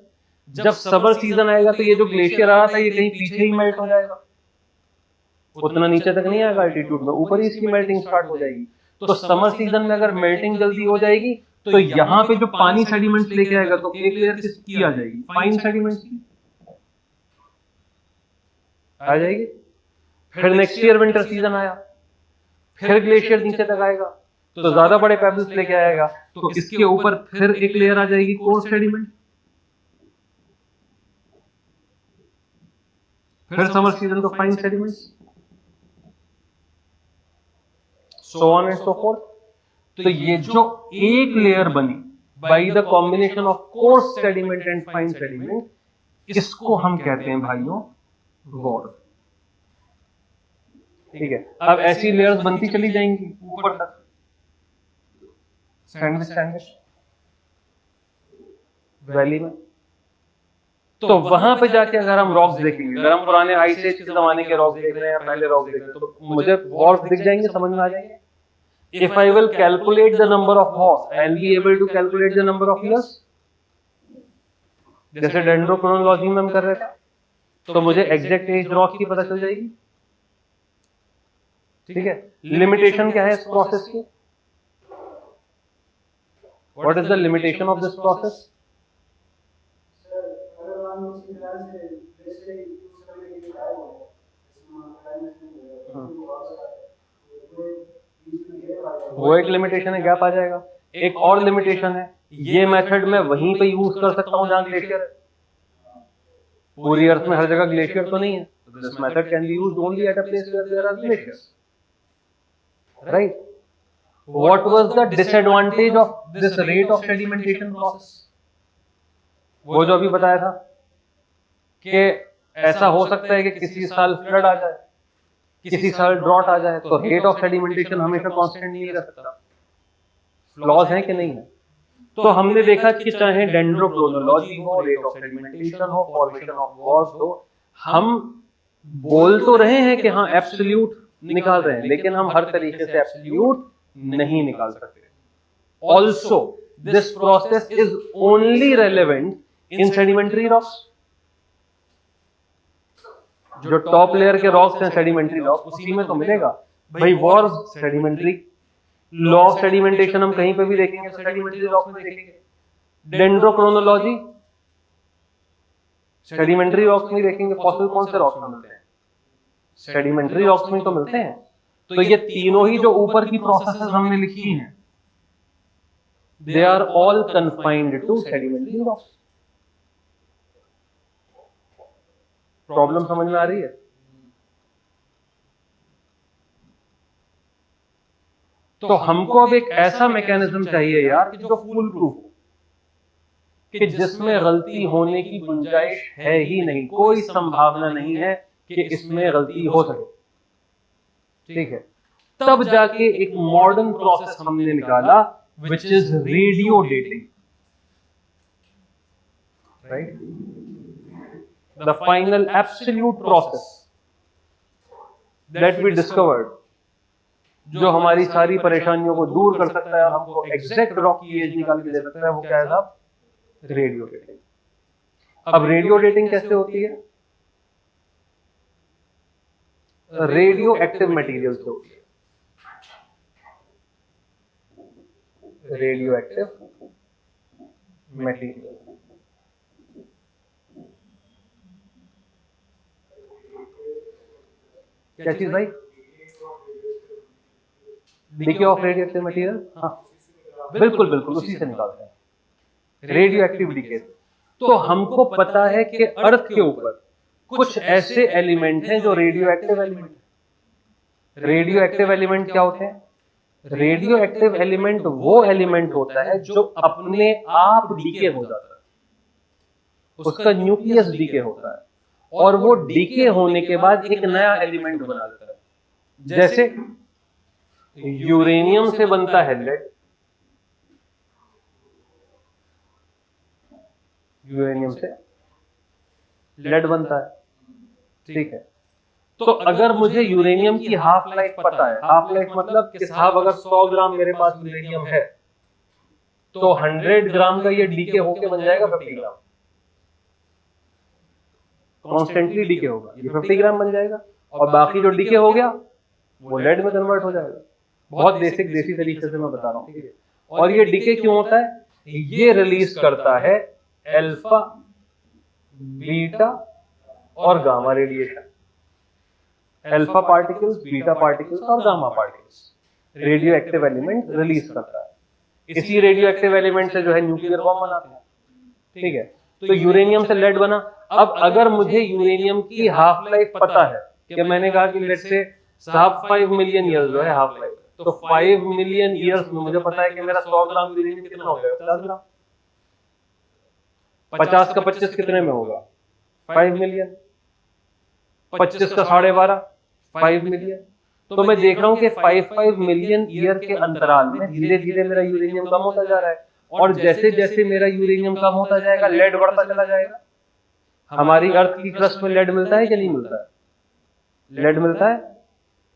जब समर सीजन आएगा तो ये जो ग्लेशियर आ रहा था ये कहीं पीछे ही मेल्ट हो जाएगा, उतना नीचे तक नहीं आएगा एल्टीट्यूड में, ऊपर ही इसकी मेल्टिंग स्टार्ट हो जाएगी. तो समर सीजन में अगर मेल्टिंग जल्दी हो जाएगी तो यहां पे जो पानी सेडिमेंट्स लेके आएगा तो एक लेयर किसकी आ जाएगी? फाइन सेडिमेंट्स की आ जाएगी. फिर नेक्स्ट ईयर विंटर सीजन आया, फिर ग्लेशियर नीचे तक आएगा तो ज्यादा बड़े पेबल्स लेके आएगा, तो इसके ऊपर फिर एक लेयर आ जाएगी कोर्स सेडिमेंट. फिर समर सीजन तो fine sediments, so on and so fourth. तो ये जो एक लेयर बनी by the combination of course sediment and fine sediment, इसको हम कहते हैं भाइयों वॉर्व. ठीक है. अब ऐसी लेयर्स बनती चली जाएंगी ऊपर तक, सैंडविच वैली में. तो वहां पे जाके अगर हम रॉक्स देखेंगे, अगर हम पुराने आइस एज के जमाने के रॉक्स देख रहे हैं या पहले रॉक्स देख रहे हैं, तो मुझे वॉर्व्स दिख जाएंगे, समझ में आ जाएंगे. If I will calculate the number of hours, I will be able to calculate the number of years, जैसे डेंड्रोक्रोनोलॉजी में हम कर रहे थे. तो मुझे एग्जैक्ट एज रॉक की पता चल जाएगी. ठीक है. लिमिटेशन क्या है इस प्रोसेस की? What is the limitation of this process? वो एक लिमिटेशन है, गैप आ जाएगा। एक और लिमिटेशन है, ये मेथड मैं वहीं पे यूज कर सकता हूँ जहां ग्लेशियर है। पूरी अर्थ में हर जगह ग्लेशियर तो नहीं है, this method can be used only at a place where there are glaciers, right? What was the disadvantage of this rate of sedimentation process? वो जो अभी बताया था कि ऐसा हो सकता है कि किसी साल फ्लड आ जाए, किसी साल ड्रॉट आ जाए, तो रेट ऑफ सेडिमेंटेशन हमेशा कांस्टेंट नहीं रह सकता। फ्लॉज हैं कि नहीं है? तो हमने देखा कि चाहे डेंड्रोक्रोनोलॉजी हो, रेट ऑफ सेडिमेंटेशन हो, फॉर्मेशन ऑफ वॉल्स हो, हम बोल तो रहे हैं कि हाँ एब्सोल्यूट निकाल रहे हैं, लेकिन हम हर तरीके से एब्सोल्यूट नहीं निकाल सकते। Also this process is only relevant in sedimentary rocks. जो टॉप लेयर के रॉक्स हैं सेडिमेंट्री रॉक्स, उसी में तो मिलेगा भाई। War sedimentary, law of sedimentation हम कहीं पे भी देखेंगे तो सेडिमेंट्री रॉक्स में देखेंगे। डेंड्रोक्रोनोलॉजी सेडिमेंट्री रॉक्स में देखेंगे। फॉसिल कौन से रॉक्स में मिलते हैं? सेडिमेंट्री रॉक्स में तो मिलते हैं। तो ये तीनों ही जो ऊपर की प्रोसेसेस हमने लिखी हैं, they are all confined to sedimentary rocks. Problem समझ में आ रही है? तो हमको अब एक ऐसा मैकेनिज्म चाहिए यार कि जो फुल प्रूफ हो, कि जिसमें गलती होने की गुंजाइश है ही नहीं, कोई संभावना नहीं है कि इसमें गलती हो सके। ठीक है, तब जाके एक मॉडर्न प्रोसेस हमने निकाला which is radio dating, right? The final absolute process that we discovered, जो हमारी सारी परेशानियों को दूर कर सकता है और हमको एग्जैक्ट रॉक की एज निकाल के दे सकता है, वो क्या है साहब? Radio dating. अब रेडियो डेटिंग कैसे होती है? रेडियो एक्टिव मटेरियल से होती है। रेडियो एक्टिव मटेरियल, क्या चीज भाई? DK of radio active material, हाँ बिल्कुल बिल्कुल, उसी से निकालते हैं, रेडियो एक्टिव डीके। तो हमको पता है कि अर्थ के ऊपर कुछ ऐसे एलिमेंट हैं जो रेडियो एक्टिव एलिमेंट है। रेडियो एक्टिव एलिमेंट क्या होते हैं? रेडियो एक्टिव एलिमेंट वो एलिमेंट होता है जो अपने आप डीके हो जाता है, उसका न्यूक्लियस डीके होता है, और वो डीके होने के बाद एक नया एलिमेंट बना देता है। जैसे यूरेनियम से बनता है लेड, यूरेनियम से लेड बनता है, ठीक है? तो अगर मुझे यूरेनियम की हाफ लाइफ पता है, हाफ लाइफ मतलब कि साहब अगर 100 ग्राम मेरे पास यूरेनियम है तो 100 ग्राम का ये डीके होके बन जाएगा 50 ग्राम, कॉन्स्टेंटली डीके होगा, ये 50 ग्राम बन जाएगा, और बाकी जो डीके हो गया वो लेड में कन्वर्ट हो जाएगा। बहुत बेसिक देसी तरीके से मैं बता रहा हूं, ठीक है? और ये डीके क्यों होता है? ये रिलीज करता है अल्फा, बीटा और gamma radiation. Alpha particles, beta particles और gamma particles radioactive element release करता है। इसी रेडियो एक्टिव एलिमेंट से जो है न्यूक्लियर बॉम्ब बनाते हैं, ठीक है? तो यूरेनियम से लेड बना। अब अगर मुझे यूरेनियम की हाफ लाइफ पता है, कि मैंने कहा कि लेट्स से साहब 5 मिलियन ईयर्स जो है हाफ लाइफ, तो 5 मिलियन ईयर्स में मुझे पता है कि मेरा 100 ग्राम यूरेनियम कितना हो जाएगा? 50 ग्राम। 50 का 25 कितने में होगा? 5 मिलियन। 25 का 12.5, 5 मिलियन। तो मैं देख रहा हूं कि 5 मिलियन ईयर के अंतराल में धीरे धीरे मेरा यूरेनियम कम होता जा रहा है, और जैसे जैसे मेरा यूरेनियम कम होता जाएगा लेड बढ़ता चला जाएगा। हमारी अर्थ की क्रस्ट में लेड मिलता है कि नहीं मिलता है? लेड मिलता है।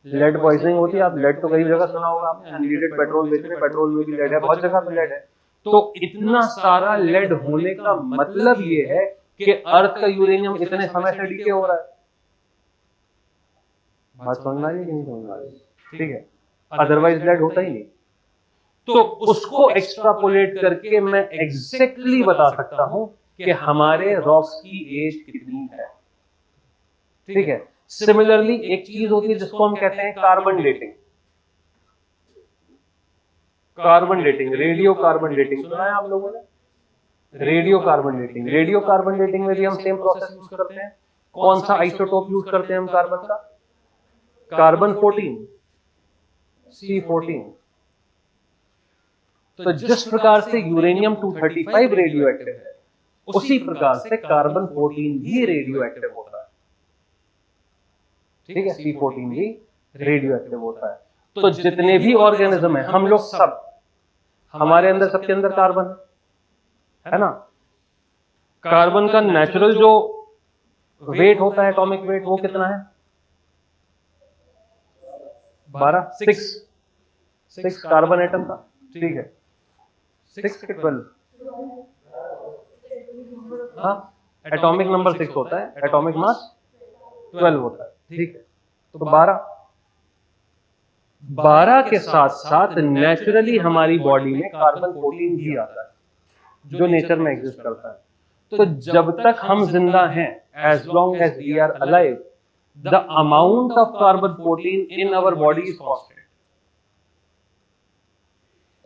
लेड पॉइजनिंग होती है, आप लेड तो कई जगह सुना होगा आपने, अनलीडेड पेट्रोल बेच रहे, पेट्रोल में भी लेड है, बहुत जगह पे लेड है। तो इतना सारा लेड होने का मतलब ये है कि अर्थ का यूरेनियम इतने समय से डीके हो रहा है। बात समझ में आ रही है कि नहीं समझ में आ रही? ठीक है, अदरवाइज लेड होता ही नहीं। तो उसको एक्सट्रापोलेट करके मैं एग्जैक्टली बता सकता हूं कि हमारे रॉक्स की एज कितनी है। ठीक है। सिमिलरली एक चीज होती है जिसको हम कहते हैं carbon dating. Carbon dating, radio carbon dating सुना है आप लोगों ने? Radio carbon dating, radio carbon dating में भी हम सेम प्रोसेस यूज करते हैं। कौन सा आइसोटोप यूज करते हैं हम कार्बन का? Carbon 14, C14। तो जिस प्रकार से यूरेनियम 235 रेडियो एक्टिव है, उसी प्रकार से कार्बन 14 भी रेडियो एक्टिव होता है। ठीक है, C14 भी रेडियो एक्टिव होता है। तो जितने भी ऑर्गेनिज्म है, हम लोग सब, हमारे अंदर, सबके अंदर कार्बन है ना। कार्बन का नेचुरल जो वेट होता है, एटॉमिक वेट, वो कितना है? 12, 6 कार्बन एटम का। ठीक है, 6 के 12, हाँ, एटॉमिक नंबर 6 होता है, एटॉमिक मास 12 होता है। ठीक है, तो 12 के साथ साथ नेचुरली हमारी बॉडी में कार्बन 14 भी आता है, जो नेचर में एग्जिस्ट करता है। तो जब तक हम जिंदा हैं, as long as we are alive, the amount of carbon 14 in our body is constant.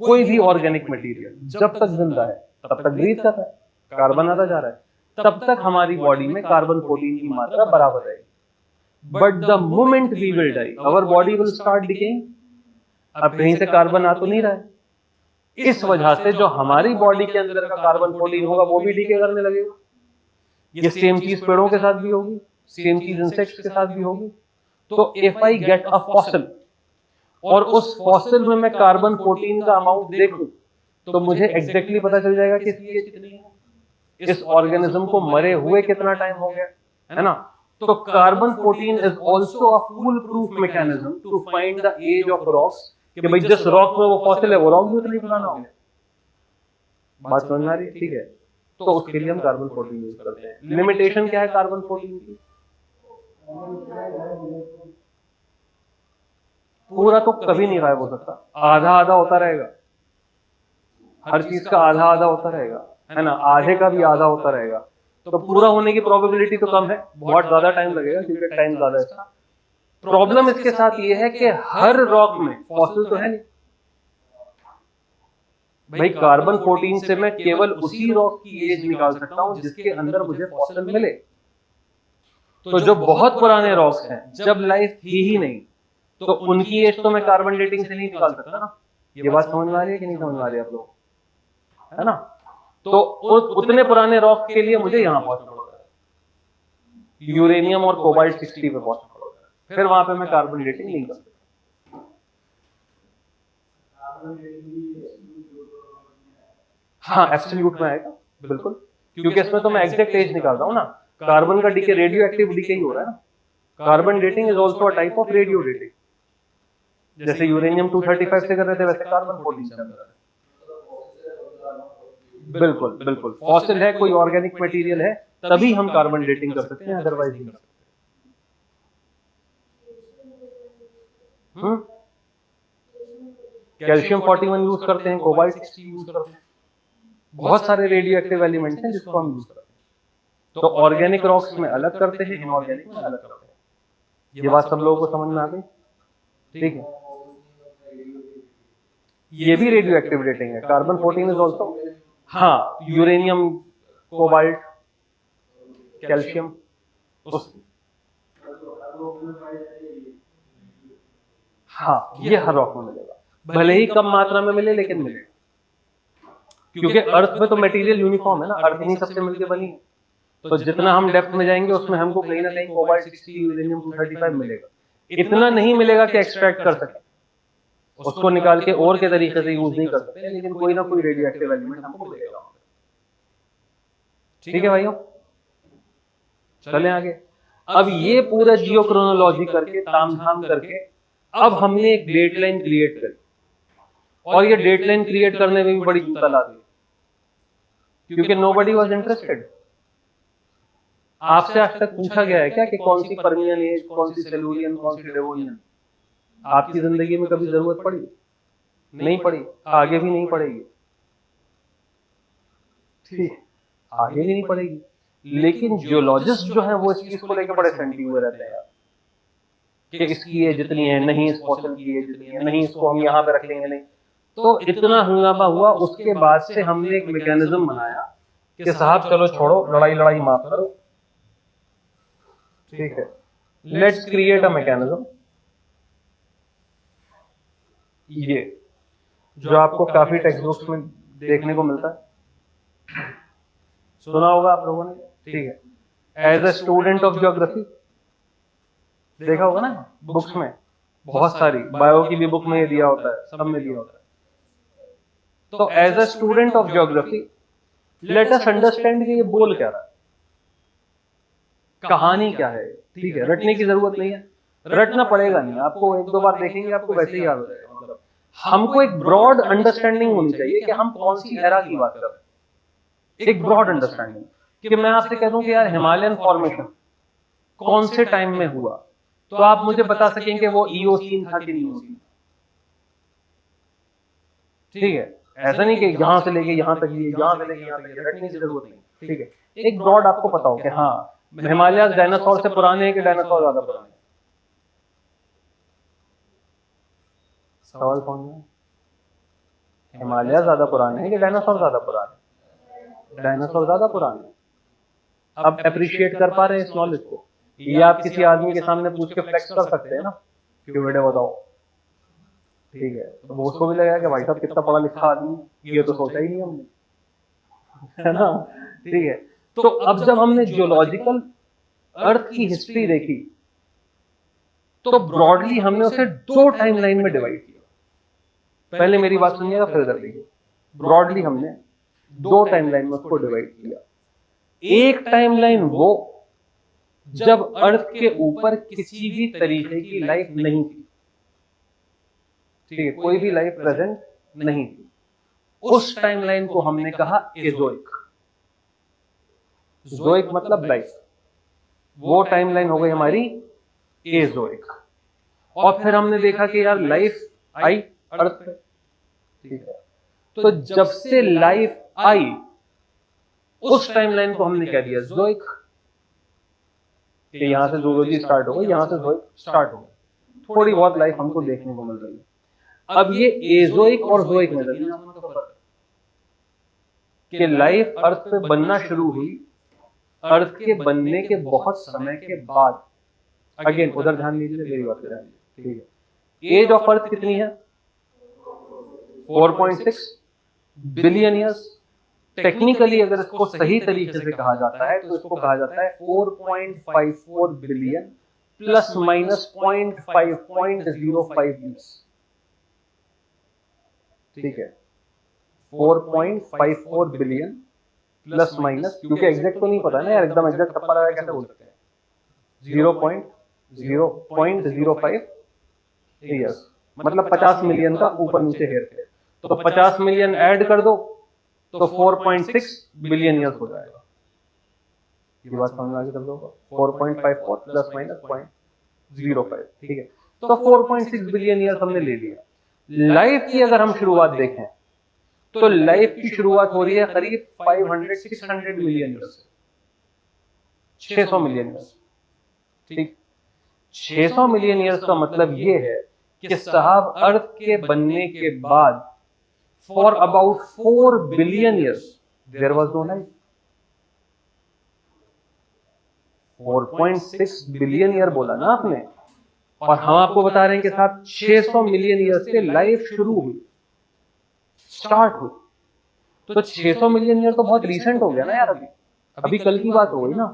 कोई भी ऑर्गेनिक मटेरियल जब तक जिंदा है तब तक ब्रीथ कर रहा है, कार्बन आता जा रहा है, तब तक हमारी बॉडी में कार्बन 14 की मात्रा बराबर रहेगी। But the moment we will die, our body will start decaying. अब कहीं से कार्बन आ तो नहीं रहा है, इस वजह से जो हमारी बॉडी के अंदर का कार्बन 14 होगा वो भी डीके करने लगेगा। ये सेम चीज पेड़ों के साथ भी होगी, सेम चीज इंसेक्ट्स के साथ भी होगी। तो if I get a fossil और उस फॉसिल में मैं कार्बन 14 का अमाउंट देखूं, तो मुझे एग्जैक्टली पता चल जाएगा कि इसकी एज कितनी है, इस ऑर्गेनिज्म को मरे हुए कितना टाइम हो गया, है ना। तो carbon 14 is also a full proof mechanism to find the age of rocks, कि भाई जिस रॉक में वो फॉसिल है वो रॉक भी उतना ही पुराना हो गया। बात समझ में आ रही है? ठीक है, तो उसके लिए हम कार्बन 14 यूज करते हैं। लिमिटेशन क्या है कार्बन 14 की? पूरा तो कभी नहीं गायब हो सकता, आधा आधा होता रहेगा, हर चीज का आधा आधा होता रहेगा, है ना, आधे का भी आधा होता रहेगा। तो पूरा होने की प्रोबेबिलिटी तो कम है, बहुत ज्यादा टाइम लगेगा क्योंकि टाइम ज्यादा है इसका। प्रॉब्लम इसके साथ ये है कि हर रॉक में फॉसिल तो है नहीं भाई। कार्बन 14 से मैं केवल उसी रॉक की एज निकाल सकता हूं जिसके अंदर मुझे फॉसिल मिले। तो जो बहुत पुराने रॉक्स हैं, जब लाइफ थी ही नहीं, तो उनकी एज तो मैं कार्बन डेटिंग से नहीं निकाल सकता ना। ये बात समझ में आ रही है कि नहीं समझ में आ रही है आप लोग, है ना। तो उतने पुराने रॉक के लिए मुझे यहां पहुंचना पड़ता है, यूरेनियम और कोबाल्ट 60 पे पहुंचना पड़ता है, फिर वहां पे मैं कार्बन डेटिंग नहीं कर सकता। हाँ, एब्सोल्यूट में आएगा बिल्कुल, क्योंकि इसमें तो मैं एग्जैक्ट एज निकाल रहा हूं ना। कार्बन का डीके रेडियो एक्टिव डीके ही हो रहा है ना। Carbon dating is also a type of radio dating. जैसे यूरेनियम 235 से कर रहे थे, वैसे कार्बन 14 से कर रहे हैं। बिल्कुल बिल्कुल, फॉसिल है, कोई ऑर्गेनिक मटेरियल है, तभी हम कार्बन डेटिंग कर सकते हैं, अदरवाइज नहीं कर सकते। कैल्शियम 41 यूज करते हैं, कोबाल्ट 60 यूज करते हैं, बहुत सारे रेडियो एक्टिव एलिमेंट्स हैं जिसको हम यूज करते हैं। तो ऑर्गेनिक रॉक्स में अलग करते हैं, इनऑर्गेनिक में अलग करते हैं। ये बात सब लोगों को समझ में आ गई? ठीक है, ये भी रेडियो एक्टिव डेटिंग है, कार्बन 14 इज ऑल्सो, हाँ, यूरेनियम, कोबाल्ट, कैल्शियम, हाँ, ये हर रॉक में मिलेगा, भले ही कम मात्रा में मिले लेकिन मिलेगा, क्योंकि अर्थ में तो मटेरियल यूनिफॉर्म है ना, अर्थ ही सबसे मिलकर बनी है। तो जितना हम डेप्थ में जाएंगे उसमें हमको कहीं ना कहीं कोबाल्ट 60, यूरेनियम 235 मिलेगा। इतना नहीं मिलेगा कि एक्सट्रैक्ट कर सके, उसको निकाल के और के तरीके से यूज नहीं कर सकते, लेकिन कोई ना कोई रेडियो एक्टिव एलिमेंट हमको मिलेगा। ठीक है भाइयों, चलें आगे। अब ये पूरा जियोक्रोनोलॉजी करके, तामझाम करके, अब हमने एक डेटलाइन क्रिएट करी, और ये डेटलाइन क्रिएट करने में भी बड़ी चूतल आती है, क्योंकि नोबडी वाज इंटरेस्टेड। आपसे आज तक पूछा गया है क्या कि कौन सी पर्मियन एज, कौन सी सेलुरियन, कौन सी डेवोनियन आपकी जिंदगी में कभी जरूरत पड़ी? नहीं पढ़ी, आगे भी नहीं पढ़ेगी, ठीक, आगे भी नहीं पढ़ेगी। लेकिन जियोलॉजिस्ट जो है वो इस चीज को लेकर बड़े सेंटी हुए रहते हैं कि इसकी एज जितनी है नहीं, इस फॉसिल की एज जितनी है नहीं, इसको हम यहाँ पे रखेंगे नहीं। तो इतना हंगामा हुआ, उसके बाद से हमने एक मैकेनिज्म बनाया कि साहब चलो छोड़ो, लड़ाई लड़ाई माफ करो, ठीक है, लेट्स क्रिएट अ मैकेनिज्म। ये जो आपको काफी टेक्स्ट बुक्स में देखने को मिलता है, सुना होगा आप लोगों ने, ठीक है। As a student of geography देखा होगा ना बुक्स में, बहुत सारी बायो की भी बुक में ये दिया होता है, सब में दिया होता है। तो as a student of geography let us understand कि ये बोल क्या रहा है, कहानी क्या है, ठीक है। रटने की जरूरत नहीं है, रटना पड़ेगा नहीं, आपको एक दो बार देखेंगे आपको वैसे ही याद हो जाएगा। मतलब हमको एक ब्रॉड अंडरस्टैंडिंग होनी चाहिए कि हम कौन सी एरा की बात कर रहे हैं, एक ब्रॉड अंडरस्टैंडिंग। कि मैं आपसे कह दूं कि यार हिमालयन फॉर्मेशन कौन से टाइम में हुआ, तो आप मुझे बता सकेंगे वो ईओसीन था कि ईओसीन, ठीक है। ऐसा नहीं कि यहां से लेके यहां तक ये, यहां से लेके यहां तक, रटने की जरूरत नहीं, ठीक है। एक ब्रॉड आपको पता हो कि हाँ हिमालय डायनासोर से पुराने हैं कि डायनासोर ज्यादा पुराने हैं। सवाल कौन है, हिमालय ज्यादा पुराने हैं कि डायनासोर ज्यादा पुराने? डायनासोर ज्यादा पुराने। अब अप्रिशिएट कर पा रहे हैं इस नॉलेज को? ये आप किसी आदमी के सामने पूछ के फ्लेक्स कर सकते हैं ना कि बेटे बताओ, ठीक है, तो वो उसको भी लगेगा कि भाई साहब कितना पढ़ा लिखा आदमी, ये तो सोचा ही नहीं हमने, है ना, ठीक है। तो अब जब हमने जियोलॉजिकल अर्थ की हिस्ट्री देखी तो ब्रॉडली हमने उसे दो टाइमलाइन में डिवाइड किया। पहले मेरी बात सुनिएगा फिर इधर देखिए। ब्रॉडली हमने दो टाइमलाइन में उसको डिवाइड किया। एक टाइमलाइन वो जब अर्थ के ऊपर किसी भी तरीके की लाइफ नहीं थी, ठीक है, कोई भी लाइफ प्रेजेंट नहीं थी, उस टाइमलाइन को हमने कहा एजोइक। जोइक मतलब लाइफ, वो टाइमलाइन हो गई हमारी एजोइक। और फिर हमने देखा कि यार लाइफ आई अर्थ पे, ठीक है, तो जब से लाइफ आई उस टाइमलाइन को हमने क्या दिया, जोइक। कि यहां से जूलॉजी स्टार्ट हो गई, यहां से जोइक स्टार्ट हो गई, थोड़ी बहुत लाइफ हमको देखने को मिल रही है। अब ये एजोइक और जोइक में जमीन आसमान का फर्क है कि लाइफ अर्थ पे बनना शुरू हुई अर्थ के बनने के बहुत समय के बाद। अगेन उधर ध्यान दीजिए, मेरी बात ध्यान दीजिए, ठीक है। एज ऑफ अर्थ कितनी है, 4.6 बिलियन ईयर्स। टेक्निकली अगर इसको सही तरीके से कहा जाता है तो इसको कहा जाता है 4.54 बिलियन प्लस माइनस 0.05 ईयर्स, ठीक है। 4.54 बिलियन प्लस माइनस, क्योंकि एग्जैक्ट तो नहीं पता है ना यार, एकदम एग्जैक्ट टप्पा लगा कैसे बोल सकते हैं, 0.05 ईयर्स, मतलब 50 मिलियन का ऊपर नीचे हेर फेर। तो 50 मिलियन ऐड कर दो तो 4.6 बिलियन ईयर्स हो जाएगा। ये बात समझ में आ गई सब लोगों को, 4.54 प्लस माइनस 0.05, ठीक है। तो 4.6 बिलियन ईयर्स हमने ले लिया। लाइफ की अगर हम शुरुआत देखें तो लाइफ की शुरुआत हो रही है करीब 500-600 मिलियन ईयर्स से, 600 मिलियन ईयर्स, ठीक। 600 मिलियन ईयर्स का मतलब ये है कि साहब अर्थ के बनने के बाद for about 4 billion years there was no life. 4.6 billion year बोला ना आपने, और हम आपको बता रहे हैं कि साहब 600 मिलियन ईयर से लाइफ शुरू हुई, स्टार्ट हुई। तो 600 मिलियन ईयर तो बहुत रिसेंट हो गया ना यार, अभी कल की बात हो गई ना।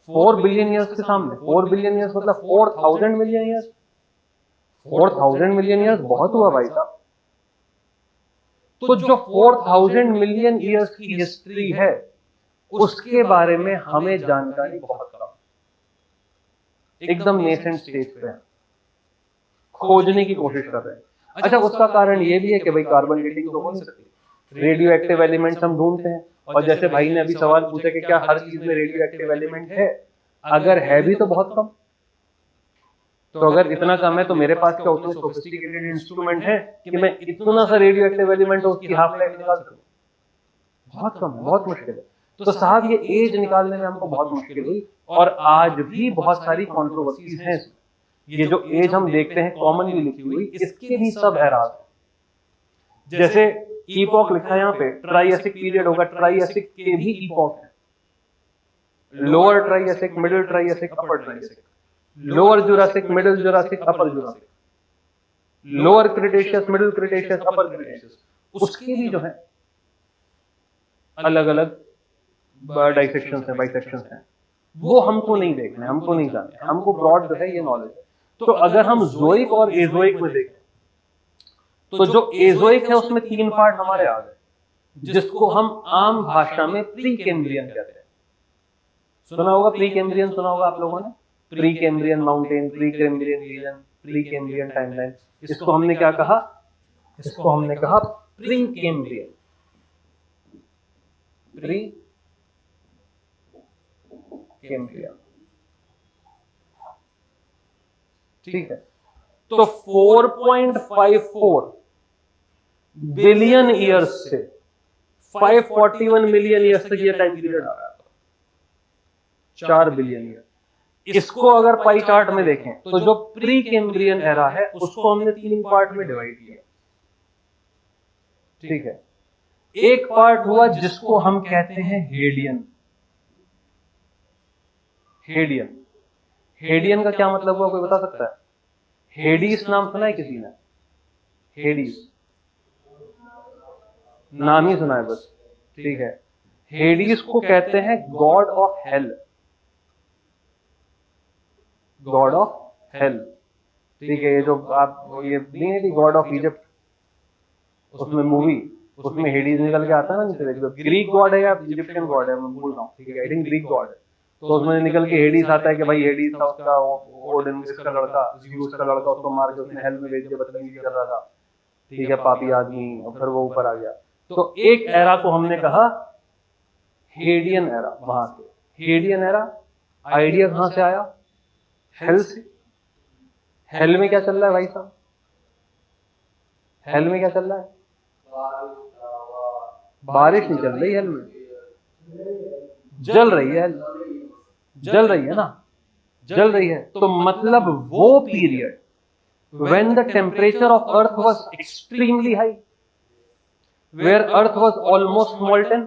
4 बिलियन ईयर्स के सामने 4 बिलियन ईयर्स मतलब 4000 मिलियन ईयर्स। 4000 मिलियन ईयर्स बहुत हुआ भाई साहब। तो जो 4000 मिलियन ईयर्स की हिस्ट्री है उसके बारे में हमें जानकारी बहुत कम, एकदम नेसेंट स्टेज पे है, खोजने की कोशिश कर रहे हैं। अच्छा, उसका कारण ये भी है कि भाई कार्बन डेटिंग तो हो नहीं सकती, रेडियो एक्टिव एलिमेंट्स हम ढूंढते हैं, और जैसे भाई ने अभी सवाल पूछा कि क्या हर चीज में रेडियो एक्टिव एलिमेंट है, अगर है भी तो बहुत कम, तो अगर इतना कम है तो मेरे पास क्या उतने सोफिस्टिकेटेड इंस्ट्रूमेंट है कि मैं इतना सा रेडियो एक्टिव एलिमेंट हो उसकी हाफ लाइफ निकाल सकूं? बहुत कम है, बहुत मुश्किल है। तो साहब ये एज निकालने में हमको बहुत मुश्किल हुई, और आज भी बहुत सारी कॉन्ट्रोवर्सीज हैं इसमें। ये जो एज हम देखते हैं कॉमनली लिखी हुई, इसके भी सब एराज हैं। जैसे ईपॉक लिखा है यहाँ पे, ट्राइएसिक पीरियड होगा, ट्राइएसिक के भी ईपॉक है, lower Triassic, middle Triassic, upper Triassic, lower Jurassic, middle Jurassic, upper Jurassic, lower Cretaceous, middle Cretaceous, upper Cretaceous, उसके भी जो है अलग अलग डाइसेक्शंस हैं, बाइसेक्शंस हैं। वो हमको नहीं देखना है, हमको नहीं जानना है, हमको ब्रॉड जो है ये नॉलेज है। तो अगर हम जोइक और एजोइक में देखें तो जो एजोइक है उसमें 3 पार्ट हमारे आ गए, जिसको हम आम भाषा में प्री कैम्ब्रियन कहते हैं। सुना होगा प्री कैम्ब्रियन, सुना होगा आप लोगों ने, Precambrian mountain, Precambrian region, Precambrian timeline. इसको हमने क्या कहा? इसको हमने कहा प्री कैम्ब्रियन, प्री कैम्ब्रियन। ठीक है, तो 4.54 बिलियन ईयर्स से 541 मिलियन ईयर्स तक ये टाइम पीरियड आ रहा है, 4 बिलियन ईयर। इसको अगर पाई चार्ट में देखें तो जो प्री कैम्ब्रियन एरा है उसको हमने 3 पार्ट में डिवाइड किया। ठीक है, एक पार्ट हुआ जिसको हम कहते हैं हेडियन। हेडियन, हेडियन का क्या मतलब हुआ, कोई बता सकता है? हेडीस नाम सुना है किसी ने? हेडीस नाम ही सुना है बस। ठीक है, हेडीस को कहते हैं God of hell, God of hell. ठीक है, ये जो आप ये नहीं है गॉड ऑफ इजिप्ट, उसमें मूवी, उसमें हेडीज निकल के आता है ना नीचे, ग्रीक गॉड है या इजिप्शियन गॉड है मैं भूल रहा हूँ। ठीक है, आई थिंक ग्रीक गॉड है। तो उसमें निकल के हेडीज आता है कि भाई हेडीज था उसका ओडिन, इसका लड़का, ज़्यूस का लड़का, उसको मार के उसने हेल में भेज के बदतमीजी कर रहा था। ठीक है, पापी आदमी, और फिर वो ऊपर आ गया। तो एक एरा को हमने कहा हेडियन एरा। वहां से हेडियन एरा आइडिया कहां से आया? हेल से। हेल में क्या चल रहा है भाई साहब? हेल में क्या चल रहा है? बारिश नहीं चल रही हेल में, जल रही है, जल रही है ना, जल रही है। तो मतलब वो period when the temperature of earth was extremely high, where earth was almost molten,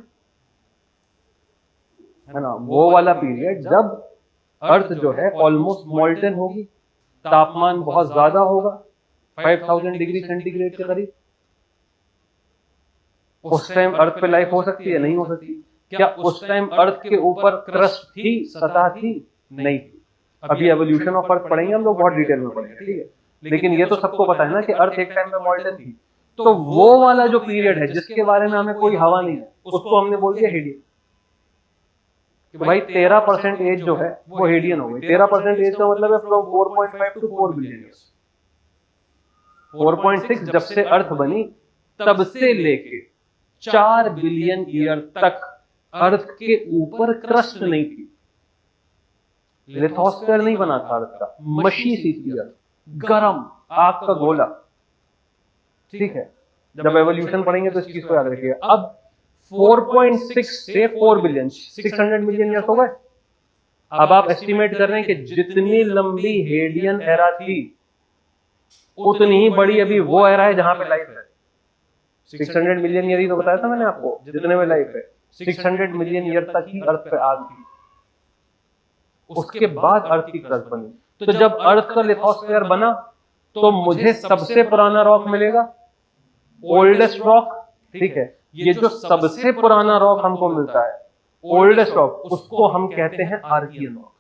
है ना, वो वाला पीरियड जब अर्थ जो है ऑलमोस्ट मॉल्टन होगी, तापमान बहुत ज्यादा होगा, 5000 डिग्री सेंटीग्रेड के करीब। उस टाइम अर्थ पे लाइफ हो सकती है? नहीं हो सकती। क्या उस टाइम अर्थ के ऊपर क्रस्ट थी, सतह थी? नहीं थी। अभी एवोल्यूशन ऑफ अर्थ पढ़ेंगे हम लोग, बहुत डिटेल में पढ़ेंगे। ठीक है, लेकिन ये तो सबको पता है ना कि अर्थ एक टाइम में मॉल्टन थी। तो वो वाला जो पीरियड है जिसके बारे में हमें कोई हवा नहीं है, उसको हमने बोल दिया हेडियन। तो भाई 13% एज जो है वो हेडियन हो गई। 13% एज का मतलब है फ्रॉम 4.5 टू 4 बिलियन ईयर्स। 4.6 जब से अर्थ बनी तब से लेके 4 बिलियन ईयर तक अर्थ के ऊपर क्रस्ट नहीं थी, लिथोस्फीयर नहीं बना था अर्थ का, मशी सी थी अर्थ, गरम आग का गोला। ठीक है, जब एवोल्यूशन पढ़ेंगे तो इस चीज को याद रखिएगा। अब 4.6 से 4 बिलियन, 600 मिलियन ईयर्स हो गए। अब आप एस्टिमेट कर रहे हैं कि जितनी लंबी हेडियन एरा थी उतनी ही बड़ी अभी वो एरा है जहां पे लाइफ है। 600 मिलियन ईयर ही तो बताया था मैंने आपको, जितने में लाइफ है। 600 मिलियन ईयर तक ही अर्थ पे आग थी, उसके बाद अर्थ की क्रस्ट बनी। तो जब अर्थ का लिथोस्फीयर बना तो मुझे सबसे पुराना रॉक मिलेगा, ओल्डेस्ट रॉक। ठीक है, ये जो सबसे पुराना रॉक हमको मिलता है, ओल्डेस्ट रॉक, उसको हम कहते हैं आर्कियन रॉक।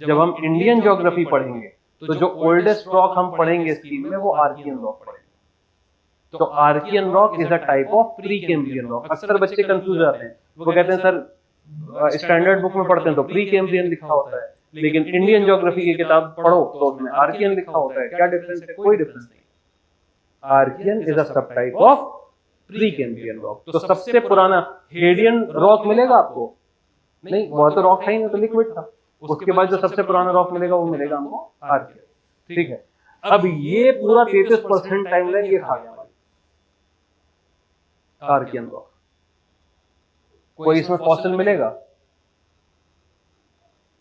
जब हम इंडियन ज्योग्राफी पढ़ेंगे तो जो ओल्डेस्ट रॉक हम पढ़ेंगे स्कीम में वो आर्कियन रॉक पढ़ेंगे। तो Archean rock is a type of Precambrian rock. अक्सर बच्चे कंफ्यूज जाते हैं, वो कहते हैं सर स्टैंडर्ड बुक में पढ़ते हैं तो प्री कैम्ब्रियन लिखा होता है, लेकिन इंडियन ज्योग्राफी की किताब पढ़ो तो उसमें आर्कियन लिखा होता है। क्या डिफरेंस है? कोई डिफरेंस नहीं। आर्कियन इज अ सब type of Precambrian rock. तो सबसे पुराना हेडियन रॉक मिलेगा आपको? नहीं, वो तो रॉक था ही नहीं, तो लिक्विड था। उसके बाद जो सबसे पुराना रॉक मिलेगा वो मिलेगा हमको आर्कियन। ठीक है, अब ये पूरा 33% टाइमलाइन ये खा गया आर्कियन रॉक। कोई इसमें फॉसिल मिलेगा?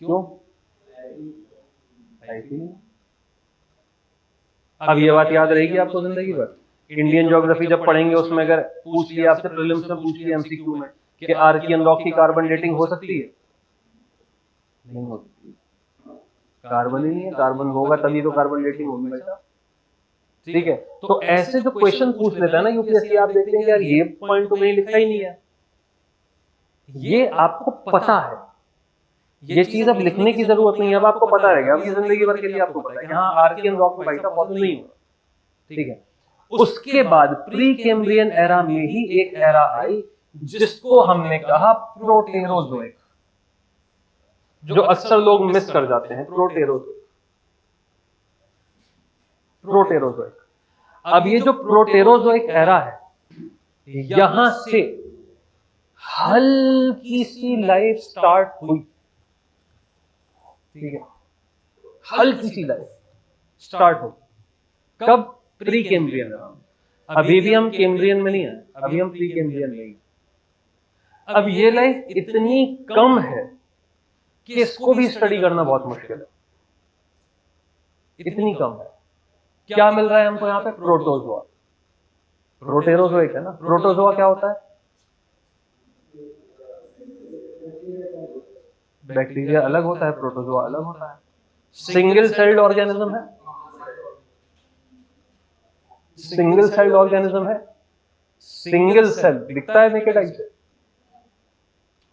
क्यों? अब ये बात याद रहेगी आपको जिंदगी भर। इंडियन ज्योग्राफी जब पढ़ेंगे उसमें अगर पूछ लिया आपसे, प्रीलिम्स में पूछ लिया एमसीक्यू में कि आर्कियन रॉक की कार्बन डेटिंग हो सकती है? नहीं हो सकती, कार्बन ही नहीं है। कार्बन होगा तभी तो कार्बन डेटिंग होगी भाई साहब। ठीक है, तो ऐसे जो क्वेश्चन पूछ लेता है ना यूपीएससी, आप देखते हैं कि यार ये पॉइंट तो कहीं लिखा ही नहीं है। ये आपको पता है, ये चीज अब लिखने की जरूरत नहीं है, अब आपको पता रहेगा, अब ये जिंदगी भर के लिए आपको पता है कि हाँ आर्कियन रॉक में भाई साहब फॉसिल नहीं होगा। ठीक है, उसके बाद प्री कैम्ब्रियन एरा में ही एक एरा आई जिसको हमने कहा प्रोटेरोजोइक, जो अक्सर लोग मिस कर जाते हैं, प्रोटेरोजोइक। प्रोटेरोजोइक। अब ये जो प्रोटेरोजोइक एरा है, यहां से हल्की सी लाइफ स्टार्ट हुई। ठीक है, हल्की सी लाइफ स्टार्ट हुई। कब? Pre Cambrian era. अभी भी हम कैम्ब्रियन में नहीं है, अभी हम प्री कैम्ब्रियन में ही। अब ये लाइफ इतनी कम है कि इसको भी स्टडी करना बहुत मुश्किल है, इतनी कम है। क्या मिल रहा है हमको यहाँ पे? प्रोटोजोआ। प्रोटेरोजोइक है ना, प्रोटोजोआ क्या होता है? बैक्टीरिया अलग होता है, प्रोटोजोआ अलग होता है। सिंगल सेल्ड ऑर्गेनिज्म है, सिंगल सेल्ड ऑर्गेनिज्म है, सिंगल सेल दिखता है नेकेड आई से,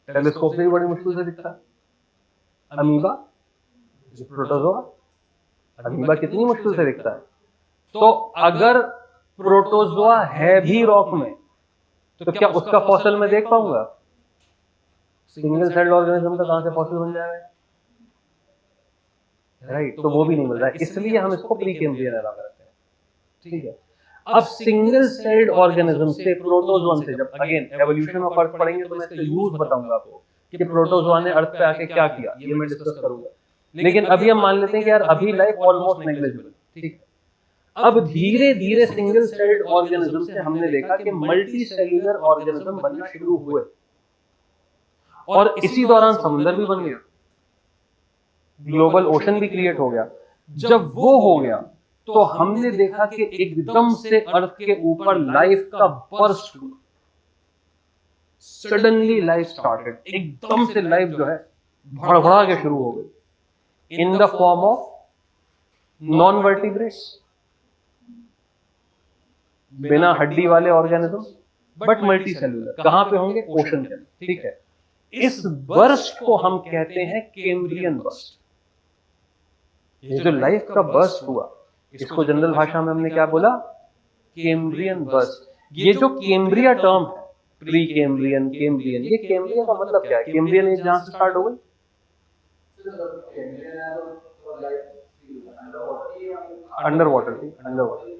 टेलीस्कोप से भी बड़ी मुश्किल से दिखता है। अमीबा, प्रोटोजोआ, अमीबा कितनी मुश्किल से दिखता है। तो अगर प्रोटोजोआ है भी रॉक में तो क्या उसका फॉसिल मैं देख पाऊंगा? सिंगल सेल्ड ऑर्गेनिज्म का कहां से फॉसिल बन जाएगा? राइट, तो वो भी नहीं मिल रहा है, इसलिए हम इसको प्री कैम्ब्रियन एरा में रखते हैं। ठीक है, अब सिंगल सेल्ड ऑर्गेनिज्म से, प्रोटोजोन से, जब अगेन एवोल्यूशन ऑफ अर्थ पढ़ेंगे तो मैं इसका यूज बताऊंगा आपको कि प्रोटोजोआ ने अर्थ पे आके क्या किया, ये मैं डिस्कस करूंगा। लेकिन अभी हम मान लेते हैं कि यार अभी लाइफ ऑलमोस्ट नेग्लिजिबल। ठीक है, अब धीरे धीरे सिंगल सेल्ड ऑर्गेनिज्म से हमने देखा कि मल्टी सेल्यूलर ऑर्गेनिज्म बनना शुरू हुए, और इसी दौरान समुद्र भी बन गया, ग्लोबल ओशन भी क्रिएट हो गया। जब वो हो गया तो हमने देखा कि एकदम से अर्थ के ऊपर लाइफ का बर्स्ट हुआ, सडनली लाइफ स्टार्टेड, एकदम से लाइफ जो है भड़बड़ा के शुरू हो गई in the form of non vertebrates, बिना हड्डी वाले ऑर्गेनिज्म, बट मल्टी सेल्यूलर। कहां पे होंगे? ओशन के अंदर। ठीक है, इस बर्स्ट को हम कहते हैं कैम्ब्रियन बर्स्ट। ये जो लाइफ का बर्स्ट हुआ, इसको जनरल भाषा में हमने क्या बोला? Cambrian burst. ये जो कैम्ब्रिया टर्म है, प्री कैम्ब्रियन, कैम्ब्रियन, ये कैम्ब्रिया का मतलब क्या है? कैम्ब्रियन एज जहां से स्टार्ट हो गई, अंडर वाटर थी, अंडर वाटर।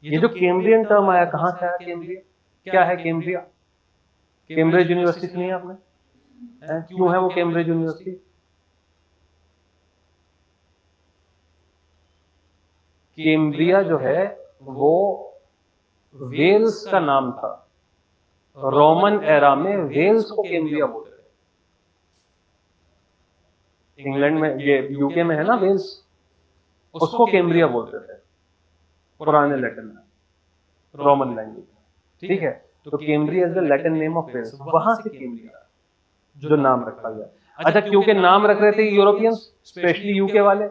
ये जो कैम्ब्रियन टर्म आया, कहां से आया कैम्ब्रिया? क्या है कैम्ब्रिया? कैम्ब्रिज यूनिवर्सिटी सुनी है आपने? क्यों है वो कैम्ब्रिज यूनिवर्सिटी? कैम्ब्रिया जो है वो वेल्स का नाम था, रोमन एरा में वेल्स को कैम्ब्रिया बोलते थे। इंग्लैंड में, ये यूके में है ना वेल्स, उसको कैम्ब्रिया बोलते थे पुराने लैटिन में, रोमन लैंग्वेज। ठीक है, तो Cambria is the Latin name of Wales, वहां से कैम्ब्रिया जो नाम रखा गया। अच्छा, क्योंकि नाम रख रहे थे यूरोपियंस, स्पेशली यूके वाले,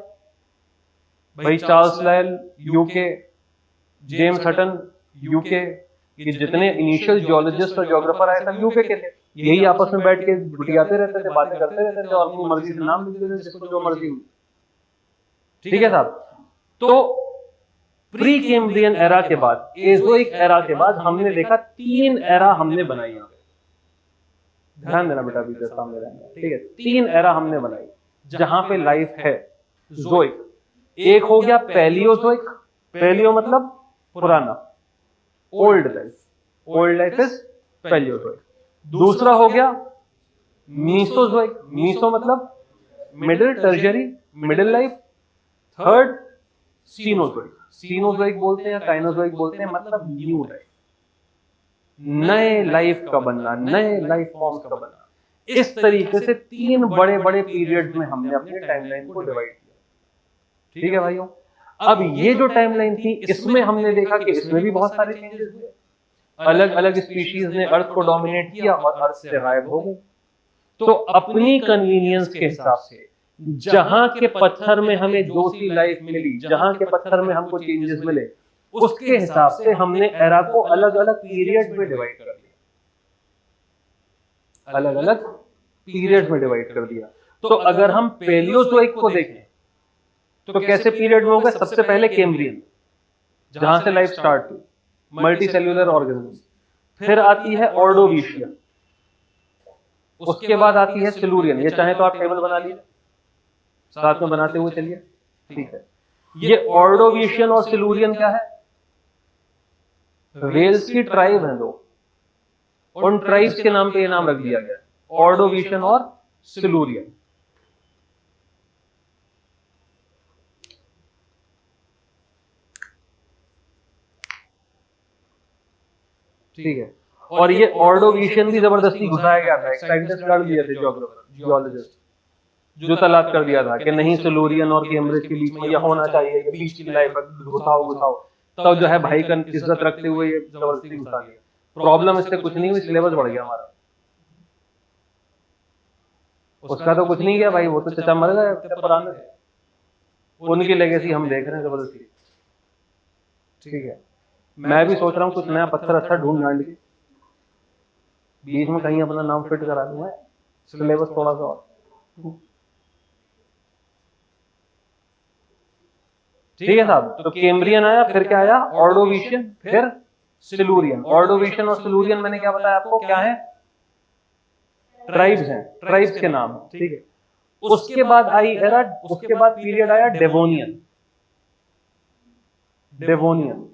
भाई Charles Lyell UK, James Hutton UK, ये जितने इनिशियल जियोलॉजिस्ट और जियोग्राफर आए थे यूके के थे। यही आपस में बैठ के बुटियाते रहते थे, बातें करते रहते थे और अपनी मर्जी से नाम लिख देते थे जिसको जो मर्जी हुई। ठीक है साहब, तो प्री कैम्ब्रियन एरा के बाद, एजोइक एरा के बाद हमने देखा 3 एरा हमने बनाई यहाँ पे। ध्यान देना बेटा, अभी सामने रहना। ठीक है, 3 एरा हमने बनाई जहां पे लाइफ है जोइक। एक हो गया पैलियोजोइक, पैलियो मतलब पुराना, old life, old life is Palaeozoic. दूसरा हो गया मीसोजोइक, मीसो मतलब middle, tertiary, middle life, third Cenozoic, Cenozoic बोलते हैं या काइनोजोइक बोलते हैं, मतलब न्यू लाइफ, नए लाइफ का बनना, नए लाइफ फॉर्म्स का बनना। इस तरीके से तीन बड़े बड़े पीरियड्स में हमने अपने टाइमलाइन को डिवाइड किया। ठीक है भाइयों, अब ये जो टाइमलाइन थी इसमें हमने देखा कि इसमें भी बहुत सारे चेंजेस हुए, अलग अलग स्पीशीज ने अर्थ को डोमिनेट किया और अर्थ से गायब हो गए। तो अपनी कन्वीनियंस के हिसाब से जहां के पत्थर में हमें जो सी लाइफ मिली, जहां के पत्थर में हमको चेंजेस मिले, उसके हिसाब से हमने एरा को अलग अलग पीरियड में डिवाइड कर दिया, अलग अलग पीरियड में डिवाइड कर दिया। तो अगर हम पेलियोजोइक को देखें तो कैसे पीरियड में होगा? सबसे पहले कैम्ब्रियन, जहां से लाइफ स्टार्ट हुई, मल्टी सेल्यूलर ऑर्गेनिज्म। फिर आती है ऑर्डोविशियन, उसके बाद आती है सिलूरियन। ये चाहे तो आप टेबल बना लीजिए, साथ में बनाते हुए चलिए, ठीक है। ये ऑर्डोविशियन और सिलूरियन क्या है? वेल्स की ट्राइब है दो, उन ट्राइब्स के नाम पे ये नाम रख दिया गया, ऑर्डोविशियन और सिलूरियन। ठीक है, और ये ऑर्डोविशियन भी जबरदस्ती घुसाया गया था, एक साइंटिस्ट कर दिए थे, जियोग्राफर, जियोलॉजिस्ट, जो तलाश कर दिया था कि नहीं सिलूरियन और कैम्ब्रिज के बीच में ये होना चाहिए, ये बीच की लाइफ, घुसाओ घुसाओ। तब जो है भाई का इज्जत रखते हुए ये जबरदस्ती घुसा दिया। प्रॉब्लम इससे कुछ नहीं हुई, सिलेबस बढ़ गया हमारा। उसका तो कुछ नहीं गया भाई, वो तो चचा मर गए, पुराने थे, उनकी लेगेसी हम देख रहे हैं जबरदस्ती। ठीक है, मैं भी सोच रहा हूँ कुछ नया पत्थर अच्छा ढूंढ डांड के बीच में कहीं अपना नाम फिट करा दूं, सिलेबस थोड़ा सा और। ठीक है साहब, तो कैम्ब्रियन आया, फिर क्या आया? ऑर्डोविशियन, फिर सिलूरियन। ऑर्डोविशियन और सिलूरियन मैंने क्या बताया आपको, क्या है? ट्राइब्स हैं, ट्राइब्स के नाम, ठीक है। उसके बाद आई एरा, उसके बाद पीरियड आया Devonian. Devonian,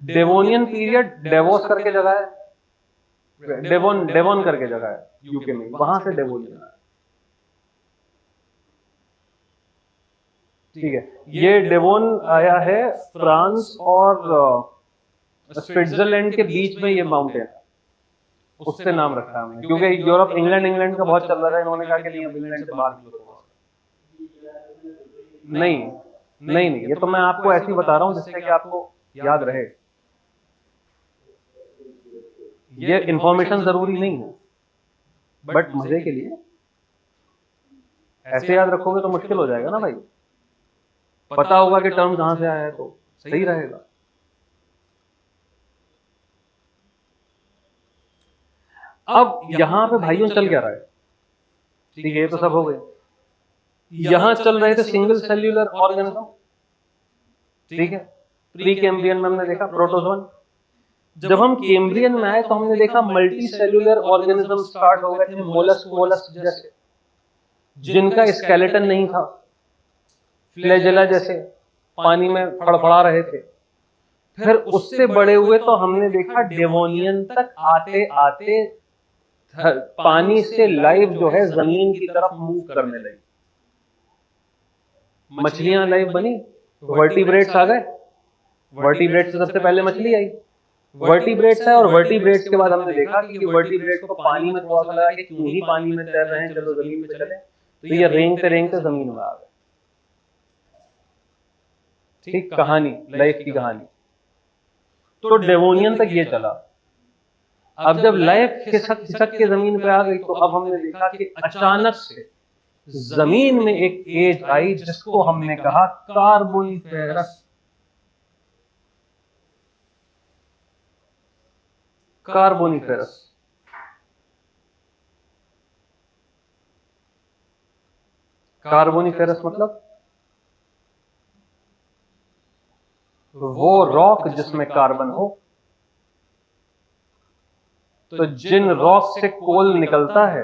Devonian period Devon करके जगह है, डेवोन, डेवोन करके जगह है यूके में, वहां से डेवोनियन आया। ठीक है, ये डेवोन आया है फ्रांस और स्विट्जरलैंड के बीच में, ये माउंटेन, उससे नाम रखा है हमने, क्योंकि यूरोप, इंग्लैंड, इंग्लैंड का बहुत चल रहा था, इन्होंने कहा कि नहीं, अब इंग्लैंड से बाहर निकलो। नहीं नहीं नहीं, ये तो मैं आपको ऐसे ही बता रहा हूं जिससे कि आपको याद रहे, ये इंफॉर्मेशन जरूरी नहीं है, बट मजे के लिए ऐसे याद रखोगे तो मुश्किल हो जाएगा ना भाई। पता होगा कि टर्म कहां से आया है तो सही रहेगा। अब यहां पे भाइयों चल क्या रहा है? ठीक है, ये तो सब हो गए। यहां चल रहे थे सिंगल सेल्यूलर ऑर्गेनिज्म, ठीक है। प्री कैम्ब्रियन में हमने देखा प्रोटोजोन। जब हम कैम्ब्रियन में आए तो हमने देखा मल्टी सेल्यूलर ऑर्गेनिज्म स्टार्ट हो गए थे, मोलस्क, मोलस्क जैसे, जिनका स्केलेटन नहीं था, फ्लैजेला जैसे पानी में फड़फड़ा रहे थे। फिर उससे बड़े हुए तो हमने देखा डेवोनियन तक आते आते पानी से लाइफ जो है जमीन की तरफ मूव करने लगी, मछलियां लाइफ बनी, वर्टिब्रेट्स आ गए, वर्टिब्रेट्स से सबसे पहले मछली आई, वर्टिब्रेट्स है, और वर्टिब्रेट्स के बाद हमने देखा कि वर्टिब्रेट्स को पानी में थोड़ा सा लगा कि क्यों ही पानी में तैर रहे हैं, चलो जमीन पे चले, तो ये रेंगते जमीन में आ गए। ठीक, कहानी, लाइफ की कहानी। तो डेवोनियन तक ये चला। अब जब लाइफ खिसक खिसक के जमीन पे आ गई तो अब हमने देखा कि अचानक से जमीन में एक एज आई जिसको हमने कहा कार्बोनिफेरस। कार्बोनिफेरस, कार्बोनिफेरस मतलब वो रॉक जिसमें कार्बन हो। तो जिन रॉक से कोल निकलता है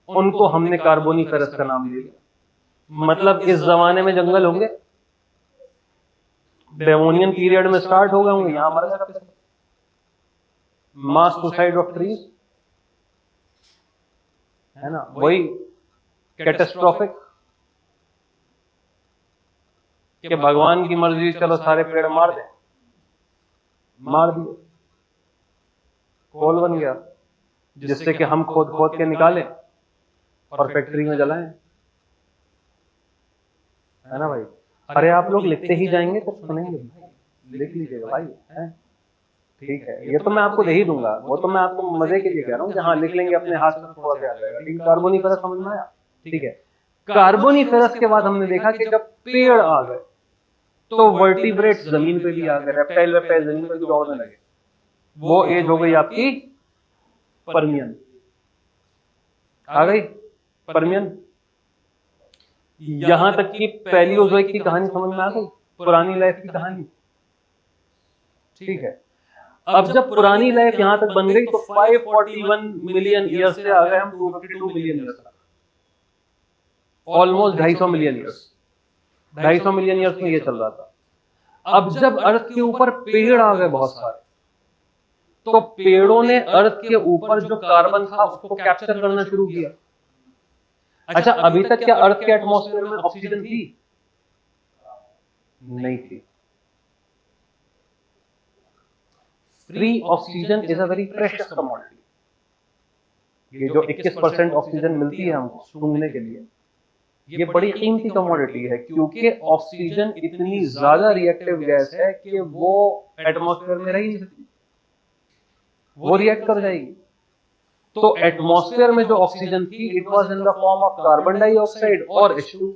उनको हमने कार्बोनिफेरस का नाम दे दिया। मतलब इस जमाने में जंगल होंगे, डेवोनियन पीरियड में स्टार्ट हो गए होंगे, यहां मर गए, मास सुसाइड ऑफ ट्रीज। है ना, वही कैटास्ट्रोफिक कि भगवान की मर्जी चलो सारे पेड़ मार दे, मार दिए, कोल बन गया जिससे कि हम खोद खोद के निकालें और फैक्ट्री में जलाएं, है ना भाई। अरे आप लोग लिखते ही जाएंगे तो सुनेंगे, लिख लीजिएगा भाई, है ठीक है। ये तो मैं आपको दे ही दूंगा, वो तो मैं आपको मजे के लिए कह रहा हूँ कि हाँ लिख लेंगे अपने हाथ से, थोड़ा सा आ जाएगा। लेकिन कार्बोनिफेरस समझ में आया, ठीक है। कार्बोनिफेरस के बाद हमने देखा कि जब पेड़ आ गए तो वर्टिब्रेट जमीन पे भी आ गए, रेप्टाइल वेप्टाइल जमीन पे भी दौड़ने लगे। वो एज हो गई आपकी पर्मियन, आ गई पर्मियन। यहां तक कि पैलियोजोइक की कहानी समझ में आ गई, पुरानी लाइफ की कहानी, ठीक है। अब जब पुरानी लाइफ यहां तक बन गई तो 541 मिलियन ईयर से आ गए हम 252 मिलियन ईयर तक, almost 250 million years, 250 million years में ये चल रहा था। अब जब अर्थ के ऊपर पेड़ आ गए बहुत सारे, तो पेड़ों ने अर्थ के ऊपर जो कार्बन था उसको कैप्चर करना शुरू किया। अच्छा, अभी तक क्या अर्थ के एटमॉस्फेयर में ऑक्सीजन थी? नहीं थी। Free oxygen is a very precious commodity. ये जो 21% ऑक्सीजन मिलती है हमको सूंघने के लिए, ये बड़ी कीमती कमोडिटी है, क्योंकि ऑक्सीजन इतनी ज्यादा रिएक्टिव गैस है कि वो एटमॉस्फेयर में रह ही नहीं सकती, वो रिएक्ट कर जाएगी। तो एटमॉस्फेयर में जो ऑक्सीजन थी it was in the form of carbon dioxide और H2,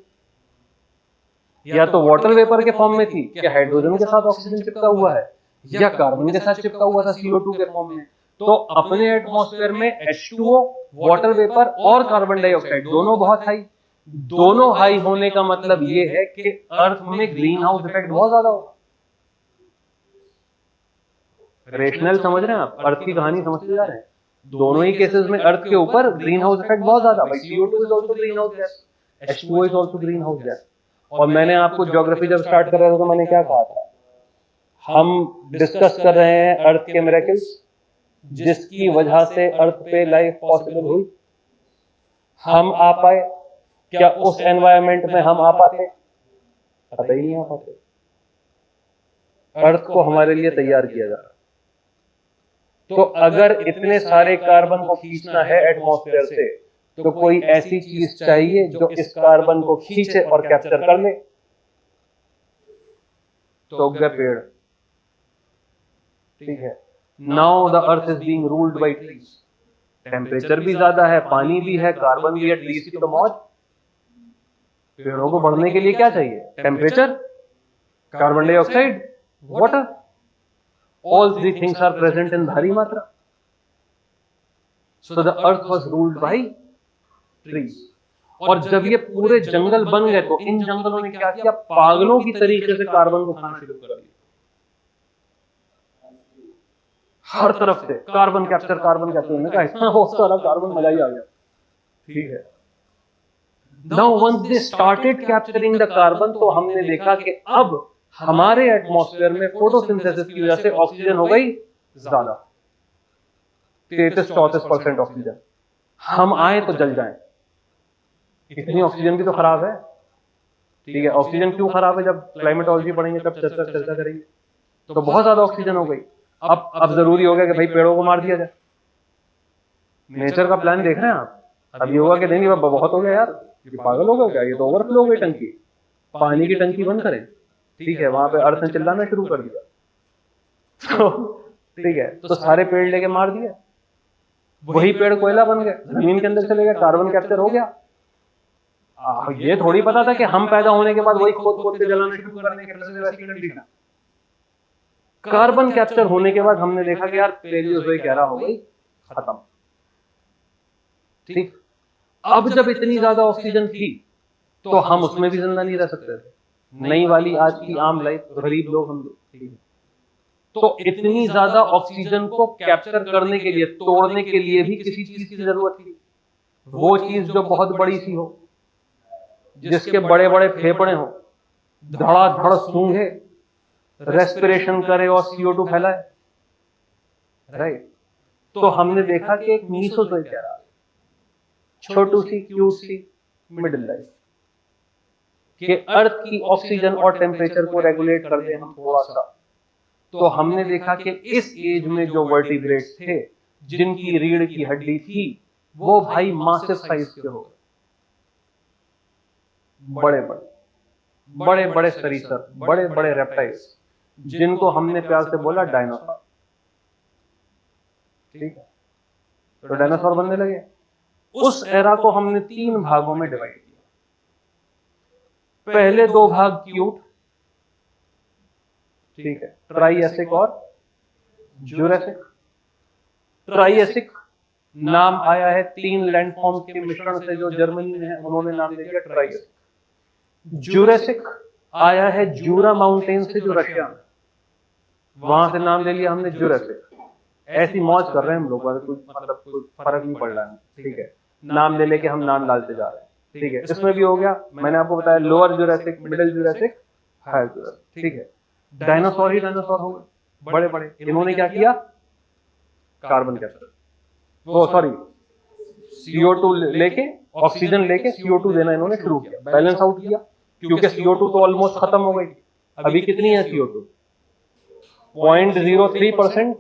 या तो वाटर वेपर के फॉर्म में थी कि हाइड्रोजन के साथ ऑक्सीजन चिपका हुआ है, या कार्बन के साथ चिपका हुआ था CO2 के फॉर्म में। तो अपने एटमॉस्फेयर में H2O, वाटर वेपर और कार्बन डाइऑक्साइड दोनों बहुत हाई। दोनों हाई होने का मतलब ये है कि अर्थ में ग्रीन हाउस इफेक्ट बहुत ज्यादा होगा। रेशनल समझ रहे हैं आप, अर्थ की कहानी समझते जा रहे हैं। दोनों ही केसेस में अर्थ के ऊपर ग्रीन हाउस इफेक्ट बहुत ज्यादा। भाई CO2 is also green house gas, H2O is also green house gas. और मैंने आपको ज्योग्राफी जब स्टार्ट कर रहा था तो मैंने क्या कहा था, हम डिस्कस कर रहे हैं अर्थ के मिरेकल्स जिसकी वजह से अर्थ पे लाइफ पॉसिबल हुई। हम आ पाए क्या उस एनवायरनमेंट में? हम आ पाते? पता ही नहीं आ पाते। अर्थ को हमारे लिए तैयार किया जा रहा। तो अगर इतने सारे कार्बन को खींचना है एटमॉस्फेयर से, तो कोई ऐसी चीज चाहिए जो इस कार्बन को खींचे और कैप्चर कर ले। तो उग गए पेड़, ठीक है। Now the earth is being ruled by trees. Temperature भी ज्यादा है, पानी भी है, कार्बन भी है, ट्रीज की तो मौज। पेड़ों को बढ़ने के लिए क्या चाहिए? Temperature, carbon dioxide, water. All three things are present in भारी मात्रा। So the earth was ruled by trees. और जब ये पूरे जंगल बन गए तो इन जंगलों ने क्या किया? पागलों की तरीके से कार्बन को खाना शुरू कर दिया। हर तरफ से कार्बन कैप्चर, कार्बन कैप्चर। उन्होंने कहा इतना बहुत सारा कार्बन, मजा ही आ गया, ठीक है। Now once they started capturing the carbon, तो हमने देखा कि अब हमारे एटमॉस्फेयर में फोटोसिंथेसिस की वजह से ऑक्सीजन हो गई ज्यादा, 33-34% ऑक्सीजन। हम आए तो जल जाएं, इतनी ऑक्सीजन भी तो खराब है, ठीक है। ऑक्सीजन क्यों खराब है? जब क्लाइमेटोलॉजी पढ़ेंगे तब चर्चा करेंगे। तो बहुत ज्यादा ऑक्सीजन हो गई। अब जरूरी हो गया कि भाई पेड़ों को मार दिया जाए। नेचर का प्लान देख रहे हैं आप। अब ये होगा कि नहीं बहुत हो गया यार, ये पागल हो गया क्या, ये तो ओवरफ्लो हो गई टंकी, पानी की टंकी बंद करें, ठीक है। वहां पे अर्थ ने चिल्लाना शुरू कर दिया, तो ठीक है, तो सारे पेड़ लेके मार दिए। वही पेड़ कोयला बन गए, जमीन के अंदर चले गए, कार्बन कैप्चर हो गया। ये थोड़ी पता था कि हम पैदा होने के बाद वही खोद खोद के जलाना शुरू कर देंगे, फिर से वैसी कंडीशन। कार्बन कैप्चर होने के बाद हमने देखा कि यार पैलियोज़ोइक एरा हो गई खत्म, ठीक। अब जब इतनी ज्यादा ऑक्सीजन थी तो हम उसमें भी जिंदा नहीं रह सकते थे। नई वाली आज की आम लाइफ, गरीब लोग हम लोग, तो इतनी ज्यादा ऑक्सीजन को कैप्चर करने के लिए, तोड़ने के लिए भी किसी चीज की जरूरत थी। वो चीज जो बहुत बड़ी सी हो, जिसके बड़े बड़े फेफड़े हो, धड़ाधड़ सूंघे, रेस्पिरेशन करे और CO2 फैलाए, राइट। तो हमने देखा कि एक मीसोजोइक एरा, छोटू सी क्यूट सी मिडिल लाइफ कि अर्थ की ऑक्सीजन और टेम्परेचर को रेगुलेट कर दे हम थोड़ा सा। तो हमने देखा कि इस एज में जो वर्टिब्रेट्स थे जिनकी रीढ़ की हड्डी थी वो भाई मासिव साइज के हो गए, बड़े बड़े बड़े बड़े सरीसर, बड़े बड़े रेप्टाइल्स, जिनको हमने प्यार से बोला डायनासोर। ठीक है, तो डायनासोर बनने लगे। उस एरा को हमने 3 भागों में डिवाइड किया। पहले 2 भाग क्यूट, ठीक है, ट्राइएसिक और जुरासिक। ट्राइएसिक नाम आया है 3 लैंडफॉर्म्स के मिश्रण से जो जर्मनी में है, उन्होंने नाम दे दिया ट्राइएसिक। जुरासिक आया है जूरा माउंटेन से जो रशिया में, वहां से नाम ले लिया हमने जुरासिक। ऐसी मौज कर रहे हैं हम लोग, मतलब कोई फर्क नहीं पड़ रहा है, ठीक है, नाम ले लेके हम नाम डालते जा रहे हैं। ठीक है, इसमें भी हो गया, मैंने आपको बताया lower Jurassic, middle Jurassic, higher Jurassic. ठीक है, डायनासोर ही डायनासोर हो गए बड़े बड़े। इन्होंने क्या किया, कार्बन कैप्चर, वो सॉरी CO2 लेके, ऑक्सीजन लेके CO2 देना इन्होंने शुरू किया, बैलेंस आउट किया, क्योंकि CO2 तो ऑलमोस्ट खत्म हो गई। अभी कितनी है CO2? 0.03%,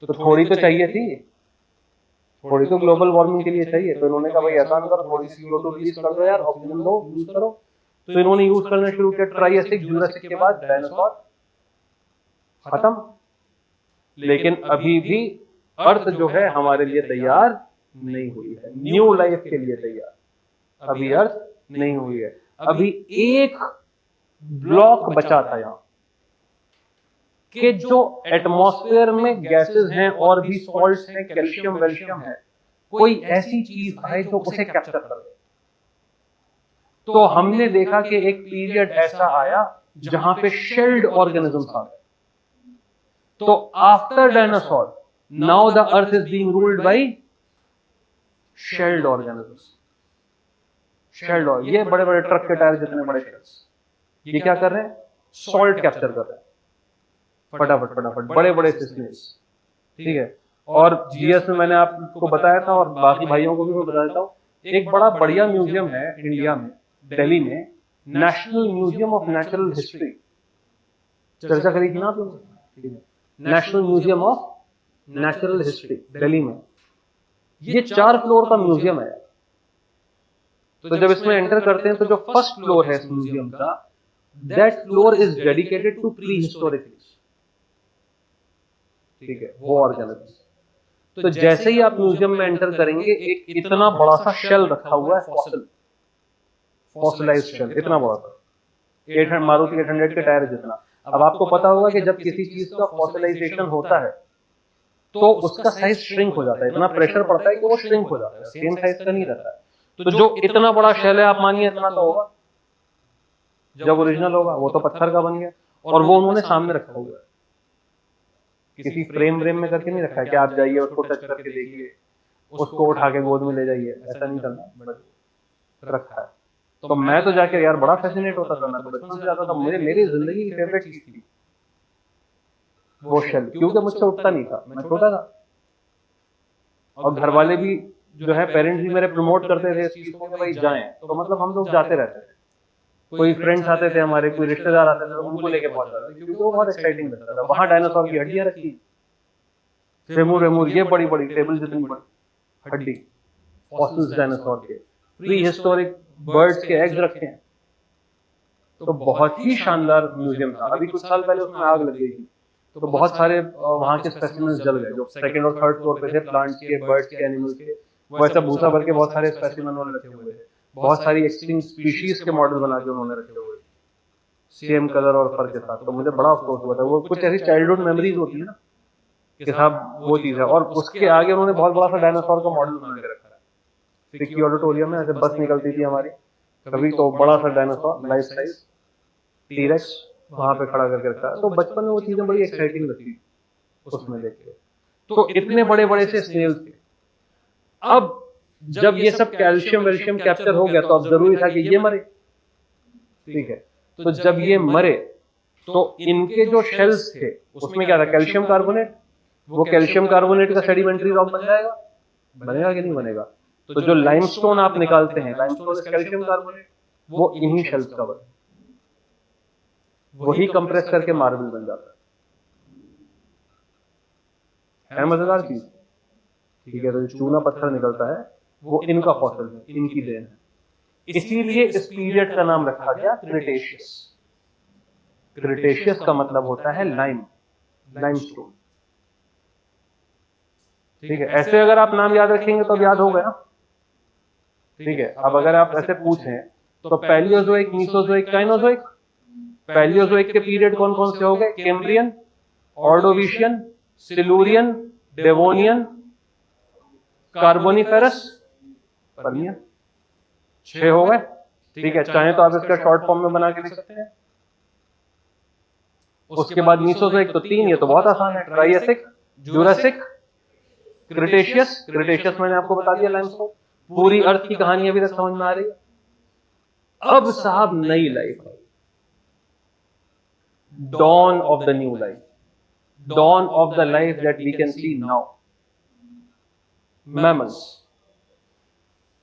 तो थोड़ी तो चाहिए थी, थोड़ी तो ग्लोबल वार्मिंग के लिए चाहिए। तो इन्होंने कहा भाई ऐसा करो, थोड़ी CO2 रिलीज कर दो यार, ऑक्सीजन लो, यूज करो। तो इन्होंने यूज करना शुरू किया। ट्राइएसिक जुरासिक के बाद डायनासोर खत्म। लेकिन अभी भी अर्थ जो है हमारे लिए तैयार नहीं हुई है, न्यू लाइफ के लिए तैयार अभी अर्थ नहीं हुई है। अभी एक ब्लॉक बचा था यहां कि जो एटमॉस्फेयर में गैसेस हैं और भी सॉल्ट्स हैं, कैल्शियम वेल्शियम है, कोई ऐसी चीज आए जो उसे कैप्चर कर ले। तो हमने देखा कि एक पीरियड ऐसा आया जहां पे शेल्ड ऑर्गेनिजम्स आ गए। तो after dinosaur now the earth is being ruled by shelled organisms. Shelled, ये बड़े बड़े ट्रक के टायर जितने बड़े शेल्स, ये क्या कर रहे हैं, सॉल्ट कैप्चर कर रहे हैं फटाफट फटाफट, बड़े बड़े सिस्टम्स। ठीक है, और जीएस में मैंने आपको बताया था और बाकी भाइयों को भी मैं बता देता हूँ, एक बड़ा बढ़िया म्यूजियम है इंडिया में, दिल्ली में, national museum of natural history. चर्चा करी थी ना आप लोग, national museum of natural history Delhi में। ये 4 फ्लोर का म्यूजियम है। तो जब इसमें एंटर करते हैं तो जो फर्स्ट फ्लोर है इस म्यूजियम का, that floor is dedicated to prehistoric. ठीक है, वो ऑर्गेनिज्म। तो जैसे ही आप म्यूजियम में एंटर करेंगे, एक इतना बड़ा सा शेल रखा हुआ है, फॉसिल, फॉसिलाइज्ड शेल, इतना बड़ा सा, 800 मारुति 800 के टायर जितना। अब आपको पता होगा कि जब किसी चीज का फॉसिलाइजेशन होता है तो उसका साइज श्रिंक हो जाता है, इतना प्रेशर पड़ता है कि वो श्रिंक हो जाता है, सेम साइज का नहीं रहता है। तो जो इतना बड़ा शेल है, आप मानिए इतना तो होगा, जब ओरिजिनल होगा वो तो पत्थर का बन गया, और वो उन्होंने सामने रखा हुआ है, किसी फ्रेम व्रेम में करके नहीं रखा है कि आप जाइए उसको टच करके देखिए, उसको उठा के गोद में ले जाइए, ऐसा नहीं करना, रखा है। तो मैं तो जाके यार बड़ा फैसिनेट होता था, मैं तो बचपन से जाता था, मुझे मेरी जिंदगी की फेवरेट चीज थी वो शेल, क्योंकि मुझसे उठता नहीं था, मैं छोटा था, और घर वाले भी जो है, पेरेंट्स भी मेरे प्रमोट करते थे इस चीज को कि भाई जाएं। तो मतलब हम लोग जाते रहते थे, कोई फ्रेंड्स आते थे हमारे, कोई रिश्तेदार आते थे, तो उनको लेके पहुंच जाते थे, क्योंकि वो बहुत एक्साइटिंग लगता था। वहां डायनासोर की हड्डियां रखी, फेमूर वेमूर, ये बड़ी बड़ी टेबल जितनी बड़ी हड्डी, फॉसिल्स डायनासोर के, प्री हिस्टोरिक बर्ड्स के एग्स रखे हैं। तो बहुत ही शानदार म्यूजियम था। अभी कुछ साल पहले उसमें आग लग गई थी, तो बहुत सारे वहां के स्पेसिमेंस जल गए, जो सेकंड और थर्ड फ्लोर पे थे, प्लांट्स के, बर्ड्स के, एनिमल्स के। वो ऐसा भूसा भर के बहुत सारे स्पेसिमेन उन्होंने रखे हुए थे, बहुत सारी एक्सटिंक्ट स्पीशीज के मॉडल बना के उन्होंने रखे हुए, सेम कलर और फर के साथ। तो मुझे बड़ा अफसोस हुआ था, वो कुछ ऐसी चाइल्डहुड मेमोरीज होती है ना कि साहब वो चीज है। और उसके आगे उन्होंने बहुत बड़ा सा डायनासोर का मॉडल बना के रखा है, फिक्की ऑडिटोरियम में ऐसे बस निकलती थी हमारी कभी, तो बड़ा सा डायनासोर लाइफ साइज टीरेक्स वहां पे खड़ा करके रखा है। तो बचपन में वो चीजें बड़ी एक्साइटिंग लगती थी उसमें देख के। तो इतने बड़े बड़े से स्नेल्स थे। अब जब ये सब कैल्शियम वेल्शियम कैप्चर हो गया, तो अब जरूरी था कि ये मरे। ठीक है, तो जब ये मरे तो इनके जो शेल्स थे उसमें क्या था, कैल्शियम कार्बोनेट। वो कैल्शियम कार्बोनेट का सेडिमेंट्री रॉक बन जाएगा, बनेगा कि नहीं बनेगा? तो जो लाइमस्टोन आप निकालते हैं, लाइमस्टोन कैल्शियम कार्बोनेट, वो इन्हीं शेल्स का बना, वही कंप्रेस करके मार्बल बन जाता है मजेदार चीज। ठीक है, तो जो चूना पत्थर निकलता है वो इनका फॉसिल है, इनकी देन है, इसीलिए इस पीरियड का नाम रखा गया क्रिटेशियस। क्रिटेशियस का मतलब होता है लाइम, लाइमस्टोन। ठीक है, ऐसे अगर आप नाम याद रखेंगे तो अब याद हो गया। ठीक है, अब अगर आप ऐसे पूछें तो पैलियोजोइक, मीसोजोइक, काइनोजोइक। पैलियोजोइक के पीरियड कौन कौन से हो गए? Cambrian, Ordovician, Silurian, Devonian, Carboniferous, Permian. 6 हो गए। ठीक है, चाहे तो आप इसका शॉर्ट फॉर्म में बना के लिख सकते हैं। उसके बाद मीसोजोइक तो 3, ये तो बहुत आसान है, ट्राइएसिक, जुरासिक, क्रिटेशियस। क्रिटेशियस मैंने आपको बता दिया, लाइमस्टोन। पूरी अर्थ की कहानी अभी तक समझ में आ रही है। अब साहब नई life I, dawn of the new life, dawn of the life that we can see now, mammals।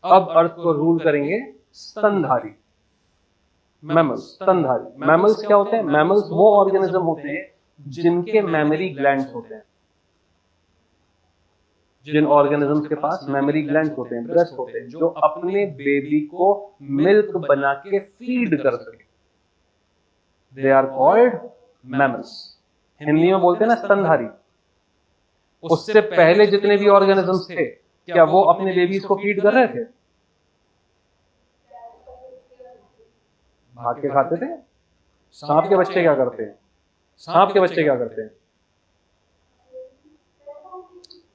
अब अर्थ को रूल करेंगे स्तनधारी मैमल्स। स्तनधारी मैमल्स क्या होते हैं? मैमल्स वो ऑर्गेनिज्म होते हैं जिनके मैमरी ग्लैंड्स होते हैं, जिन ऑर्गेनिजम्स के पास मेमोरी ग्लैंड्स होते हैं, ब्रेस्ट होते हैं, जो अपने बेबी को मिल्क बना के फीड कर सके, they are called mammals. Hindi में बोलते हैं ना स्तनधारी। उससे पहले जितने भी ऑर्गेनिजम्स थे, क्या वो अपने बेबीज को फीड कर रहे थे? भाग के खाते थे। सांप के बच्चे क्या करते हैं? सांप के बच्चे क्या करते हैं?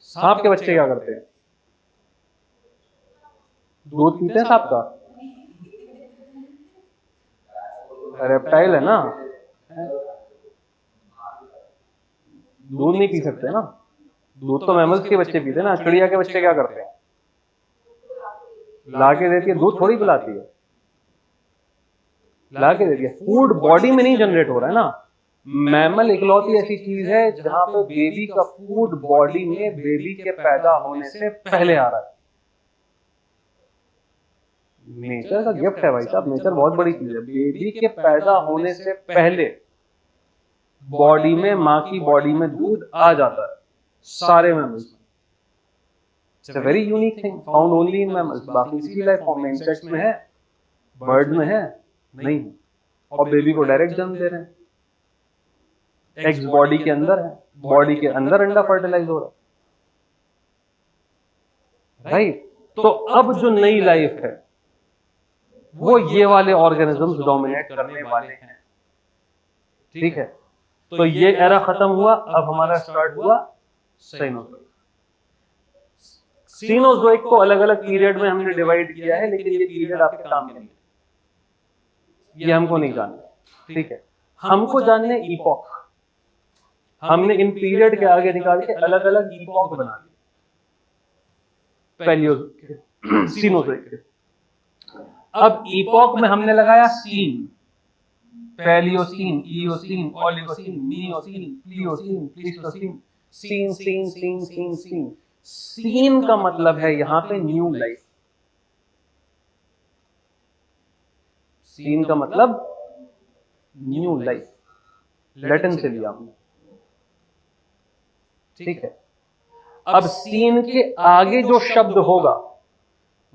सांप के बच्चे क्या करते हैं? दूध पीते हैं सांप का। रेप्टाइल है ना, दूध नहीं पी सकते ना। दूध तो मैमल्स के बच्चे पीते ना। चिड़िया के बच्चे क्या करते हैं? ला के देती है, दूध थोड़ी पिलाती है, ला के देती है। फूड बॉडी में नहीं जनरेट हो रहा है ना। मैमल इकलौती ऐसी चीज है जहां पे बेबी का फूड बॉडी में बेबी के पैदा होने से पहले आ रहा है। नेचर का गिफ्ट है भाई साहब, नेचर बहुत बड़ी चीज है। बेबी के पैदा होने से पहले बॉडी में, मां की बॉडी में दूध आ जाता है सारे मैमल्स में। It's a very unique thing found only in mammals. बाकी किसी लाइफ फॉर्म में, इंसेक्ट्स में है, बर्ड में है, नहीं। और बेबी को डायरेक्ट जन्म दे रहे हैं, एग्स बॉडी के अंदर है, बॉडी के अंदर अंडा फर्टिलाइज हो रहा है, राइट। तो अब जो नई लाइफ है वो ये वाले ऑर्गेनिजम्स डोमिनेट करने वाले हैं। ठीक है, तो ये एरा खत्म हुआ। अब हमारा स्टार्ट हुआ साइनोजोइक। सीनोजोइक को अलग अलग पीरियड में हमने डिवाइड किया है, लेकिन ये पीरियड आपके काम नहीं है, ये हमको नहीं जानना। ठीक है, हमको जानने इपॉक। हमने इन पीरियड के आगे निकाल के अलग अलग इपॉक बना दिए पैलियोजोइक, सीनोजोइक के। अब इपॉक में हमने लगाया cene, Paleocene, Eocene, Oligocene, Miocene, Pliocene, Pleistocene, cene cene cene cene cene. Cene का मतलब है यहां पे न्यू लाइफ। सीन का मतलब न्यू लाइफ, लैटिन से लिया हमने। ठीक है, अब सीन के आगे जो शब्द होगा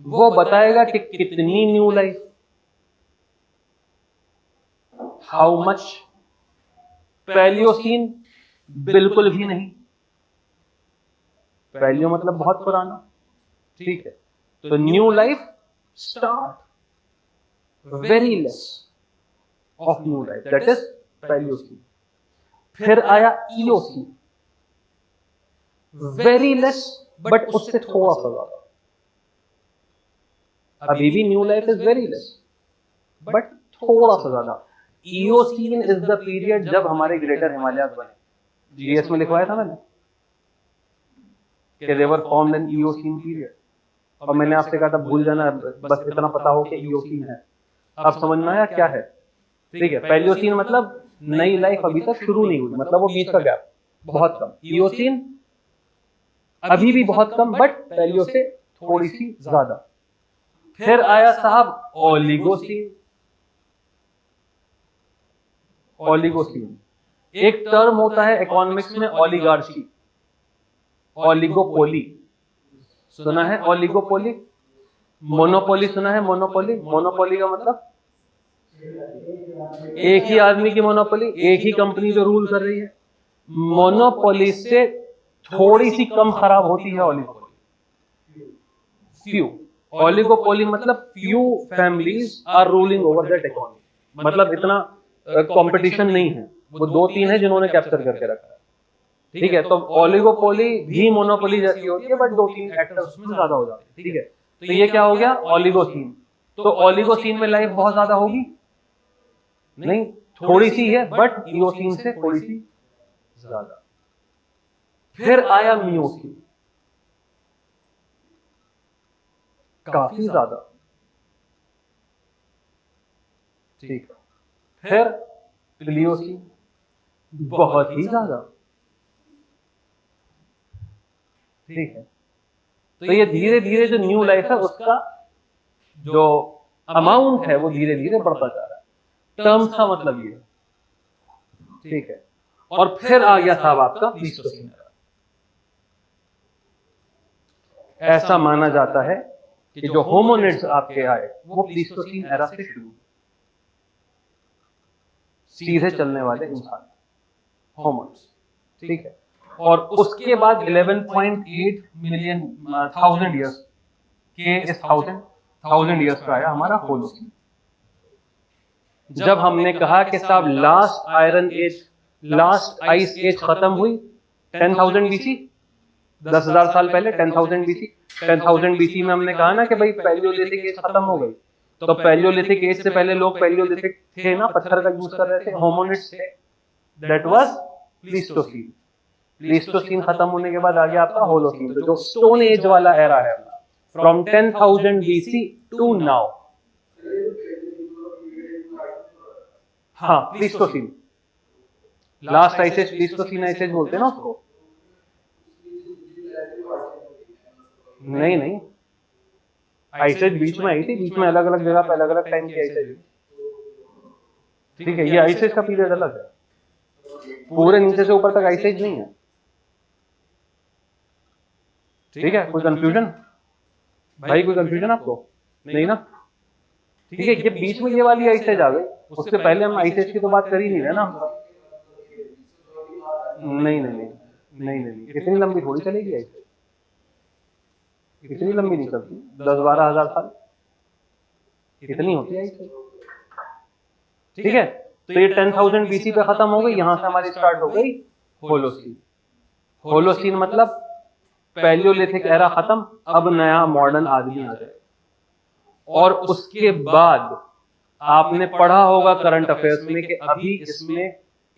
वो बताएगा कि कितनी new life, how much. Palaeocene बिल्कुल भी नहीं, पैलियो मतलब बहुत पुराना। ठीक है, तो new life start very less of new life, that is Palaeocene. फिर आया इयोसीन, वेरी लेस बट उससे थोड़ा सा ज्यादा। अभी भी new life is very less but थोड़ा सा ज्यादा। इयोसीन इज द पीरियड जब हमारे ग्रेटर हिमालय बने। जीएस में लिखवाया था मैंने कि they were formed in Eocene period, और मैंने आपसे कहा था भूल जाना, बस इतना पता हो कि इयोसीन है। अब समझ में आया क्या है? ठीक है, पैलियोसीन मतलब नई लाइफ अभी तक शुरू नहीं हुई, मतलब वो बीच का गैप बहुत कम। इयोसीन अभी भी बहुत कम बट पैलियो से थोड़ी सी ज्यादा। फिर आया साहब ओलिगोसीन। ओलिगोसीन एक टर्म होता है इकोनॉमिक्स में, ओलिगार्ची, ओलिगोपोली सुना है, ओलिगोपोली। मोनोपोली सुना है, मोनोपोली। मोनोपोली का मतलब एक ही आदमी की मोनोपोली, एक ही कंपनी जो रूल कर रही है। मोनोपोली से थोड़ी सी कम खराब होती है ओलिगोपोली, फ्यू। ओलिगोपोली मतलब few families are ruling over that economy, मतलब इतना कंपटीशन नहीं है, वो दो तीन है जिन्होंने कैप्चर करके रखा है। ठीक है, तो ओलिगोपोली भी मोनोपोली जैसी होती है, बट दो तीन एक्टर्स उसमें ज्यादा हो जाते हैं। ठीक है, तो ये क्या हो गया, ओलिगोसीन। तो ओलिगोसीन में लाइफ बहुत ज्यादा होगी नहीं, थोड़ी सी है, बट इओसीन से थोड़ी सी ज्यादा। फिर आया मियोसीन, काफी ज्यादा। ठीक है, फिर प्लियोसीन, बहुत ही ज्यादा। ठीक है, तो ये धीरे धीरे जो न्यू लाइफ है उसका जो अमाउंट है वो धीरे धीरे बढ़ता जा रहा है। टर्म्स का मतलब ये। ठीक है, और फिर आ गया साहब आपका प्लीस्टोसीन। ऐसा माना जाता है कि जो होमोनिड्स आपके आए वो प्लीस्टोसीन एरा से शुरू, सीधे चलने वाले इंसान, होमोनिड्स। ठीक है, और उसके बाद 11.8 मिलियन थाउजेंड ईयर्स के इस थाउजेंड ईयर्स का आया हमारा होलोसीन। जब हमने कहा कि साहब last iron age, last ice age खत्म हुई 10,000 बीसी, 10,000 साल पहले, 10,000 बीसी। 10,000 बीसी में हमने कहा ना कि भाई पैलियोलिथिक एज खत्म हो गई। तो पैलियोलिथिक एज से पहले लोग पैलियोलिथिक थे ना, पत्थर का यूज कर रहे थे, होमोनिड्स थे, दैट वाज प्लीस्टोसीन। प्लीस्टोसीन खत्म होने के बाद आ गया आपका होलोसीन, तो जो स्टोन एज वाला एरा है फ्रॉम 10,000 बीसी टू नाउ। हाँ, pleistocene, last ice age pleistocene ice age बोलते हैं ना उसको। नहीं नहीं, आइस एज बीच में आई थी, बीच में अलग अलग जगह पे अलग अलग टाइम की आइस एज। ठीक है, ये आइस एज का पीरियड अलग है, पूरे नीचे से ऊपर तक आइस एज नहीं है। ठीक है, कोई कंफ्यूजन भाई, कोई कंफ्यूजन आपको नहीं ना? ठीक है, ये बीच में ये वाली आइस एज आ गई, उससे पहले हम आइस एज की तो बात कर ही नहीं रहे ना। नहीं नहीं नहीं नहीं नहीं, इतनी लंबी थोड़ी चलेगी आइस एज, इतनी लंबी नहीं चलती, 10-12 हजार साल इतनी होती है आइस एज। ठीक है, तो ये 10,000 बीसी पे खत्म हो गई, यहां से हमारी स्टार्ट हो गई होलोसीन। होलोसीन मतलब पैलियोलिथिक एरा खत्म, अब नया मॉडर्न आदमी आ जाए। और उसके बाद आपने पढ़ा होगा करंट अफेयर्स में कि अभी इसमें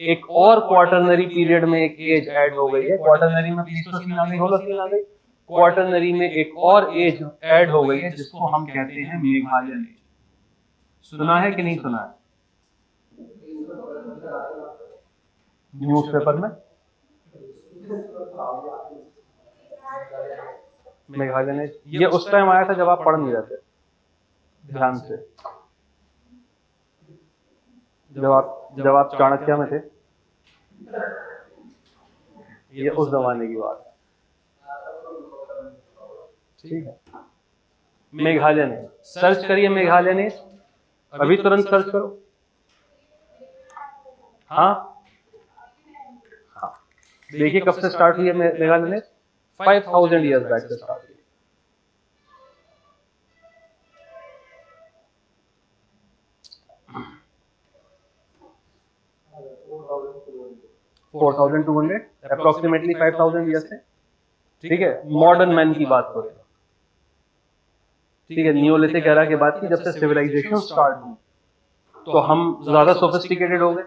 एक और क्वार्टरनरी पीरियड में एक एज ऐड हो गई है। क्वार्टरनरी में प्लीस्टोसीन आ गई, होलोसीन आ गई, क्वार्टरनरी में एक और एज ऐड हो गई है जिसको हम कहते हैं मेघालयन एज। सुना है कि नहीं सुना है? न्यूज़पेपर में मेघालयन एज, ये उस टाइम आया था जब आप पढ़ नहीं रहे थे ध्यान से, जब आप चाणक्य में थे। ये उस जमाने की बात है। ठीक है, मेघालयन एज सर्च करिए, मेघालयन एज अभी तुरंत सर्च करो। हाँ हाँ, देखिए कब से स्टार्ट हुई है मेघालयन एज, 5,000 ईयर्स बैक से स्टार्ट हुई। 4,200 अप्रोक्सीमेटली 5,000 ईयर्स से। ठीक है, मॉडर्न मैन की बात करें, ठीक है, नियोलिथिक एरा की बात की, जब से सिविलाइजेशन स्टार्ट हुई तो हम ज्यादा सोफिस्टिकेटेड हो गए,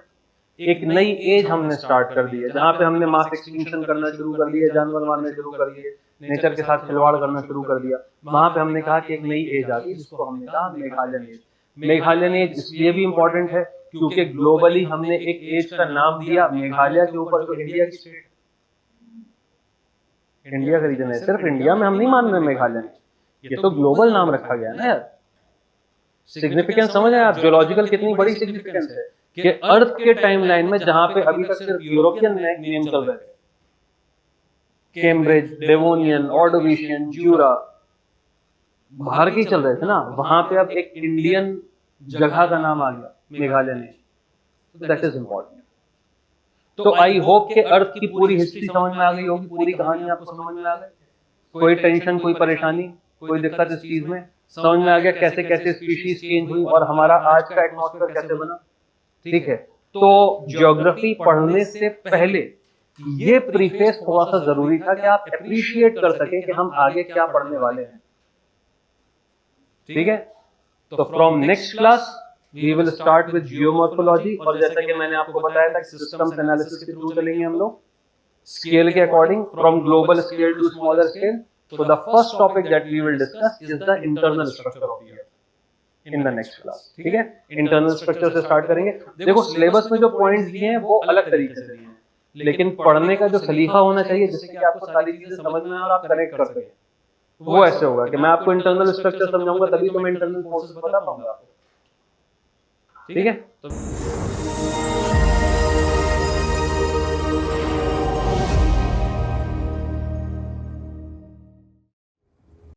एक नई एज हमने स्टार्ट कर दी है जहां पे हमने मास एक्सटिंक्शन करना शुरू कर दिया, जानवर मारने शुरू कर दिए, नेचर के साथ खिलवाड़ करना शुरू कर दिया। वहां पे हमने कहा कि एक नई एज आ गई जिसको हमने कहा मेघालयन एज। मेघालयन एज इसलिए भी इंपॉर्टेंट है क्योंकि ग्लोबली हमने एक एज का नाम दिया मेघालय के ऊपर, जो इंडिया की स्टेट, इंडिया का रीजन है, सिर्फ इंडिया में हम नहीं मान रहे मेघालय, ये तो ग्लोबल नाम रखा गया ना यार। सिग्निफिकेंस समझ रहे हैं आप, जियोलॉजिकल कितनी बड़ी सिग्निफिकेंस है कि अर्थ के टाइमलाइन में जहां पे अभी तक सिर्फ यूरोपियन नेम चल रहे थे, कैम्ब्रिज, डेवोनियन, ऑर्डोविशियन, ज्यूरा, बाहर के ही चल रहे थे ना, वहां पे अब एक इंडियन जगह का नाम आ गया मेघालय में, दैट इज इंपॉर्टेंट। तो आई होप के अर्थ की पूरी हिस्ट्री समझ में आ गई होगी, पूरी कहानी आपको समझ में आ गई, कोई टेंशन, कोई परेशानी, कोई दिक्कत इस चीज में समझ में आ गया, कैसे कैसे स्पीशीज चेंज हुई और हमारा आज का एटमॉस्फेयर कैसे बना। ठीक है, तो ज्योग्राफी पढ़ने से पहले ये प्रीफेस थोड़ा सा जरूरी था कि आप अप्रिशिएट कर सके कि हम आगे क्या पढ़ने वाले हैं। ठीक है, तो from next class we will start with geomorphology, और जैसा कि मैंने आपको बताया था कि सिस्टम्स एनालिसिस के थ्रू चलेंगे हम लोग स्केल के according, from global scale to smaller scale. So the first topic that we will discuss is the internal structure of the earth in the next class। ठीक है, इंटरनल स्ट्रक्चर से स्टार्ट करेंगे। देखो सिलेबस में जो पॉइंट्स दिए हैं वो अलग तरीके से दिए हैं, लेकिन पढ़ने का जो सलीका होना चाहिए जिससे कि आपको सारी चीजें समझ में और आप कनेक्ट कर सके, वो ऐसे होगा कि मैं आपको इंटरनल स्ट्रक्चर समझाऊंगा तभी तो मैं इंटरनल फोर्सेस बता पाऊंगा आपको। ठीक है, तो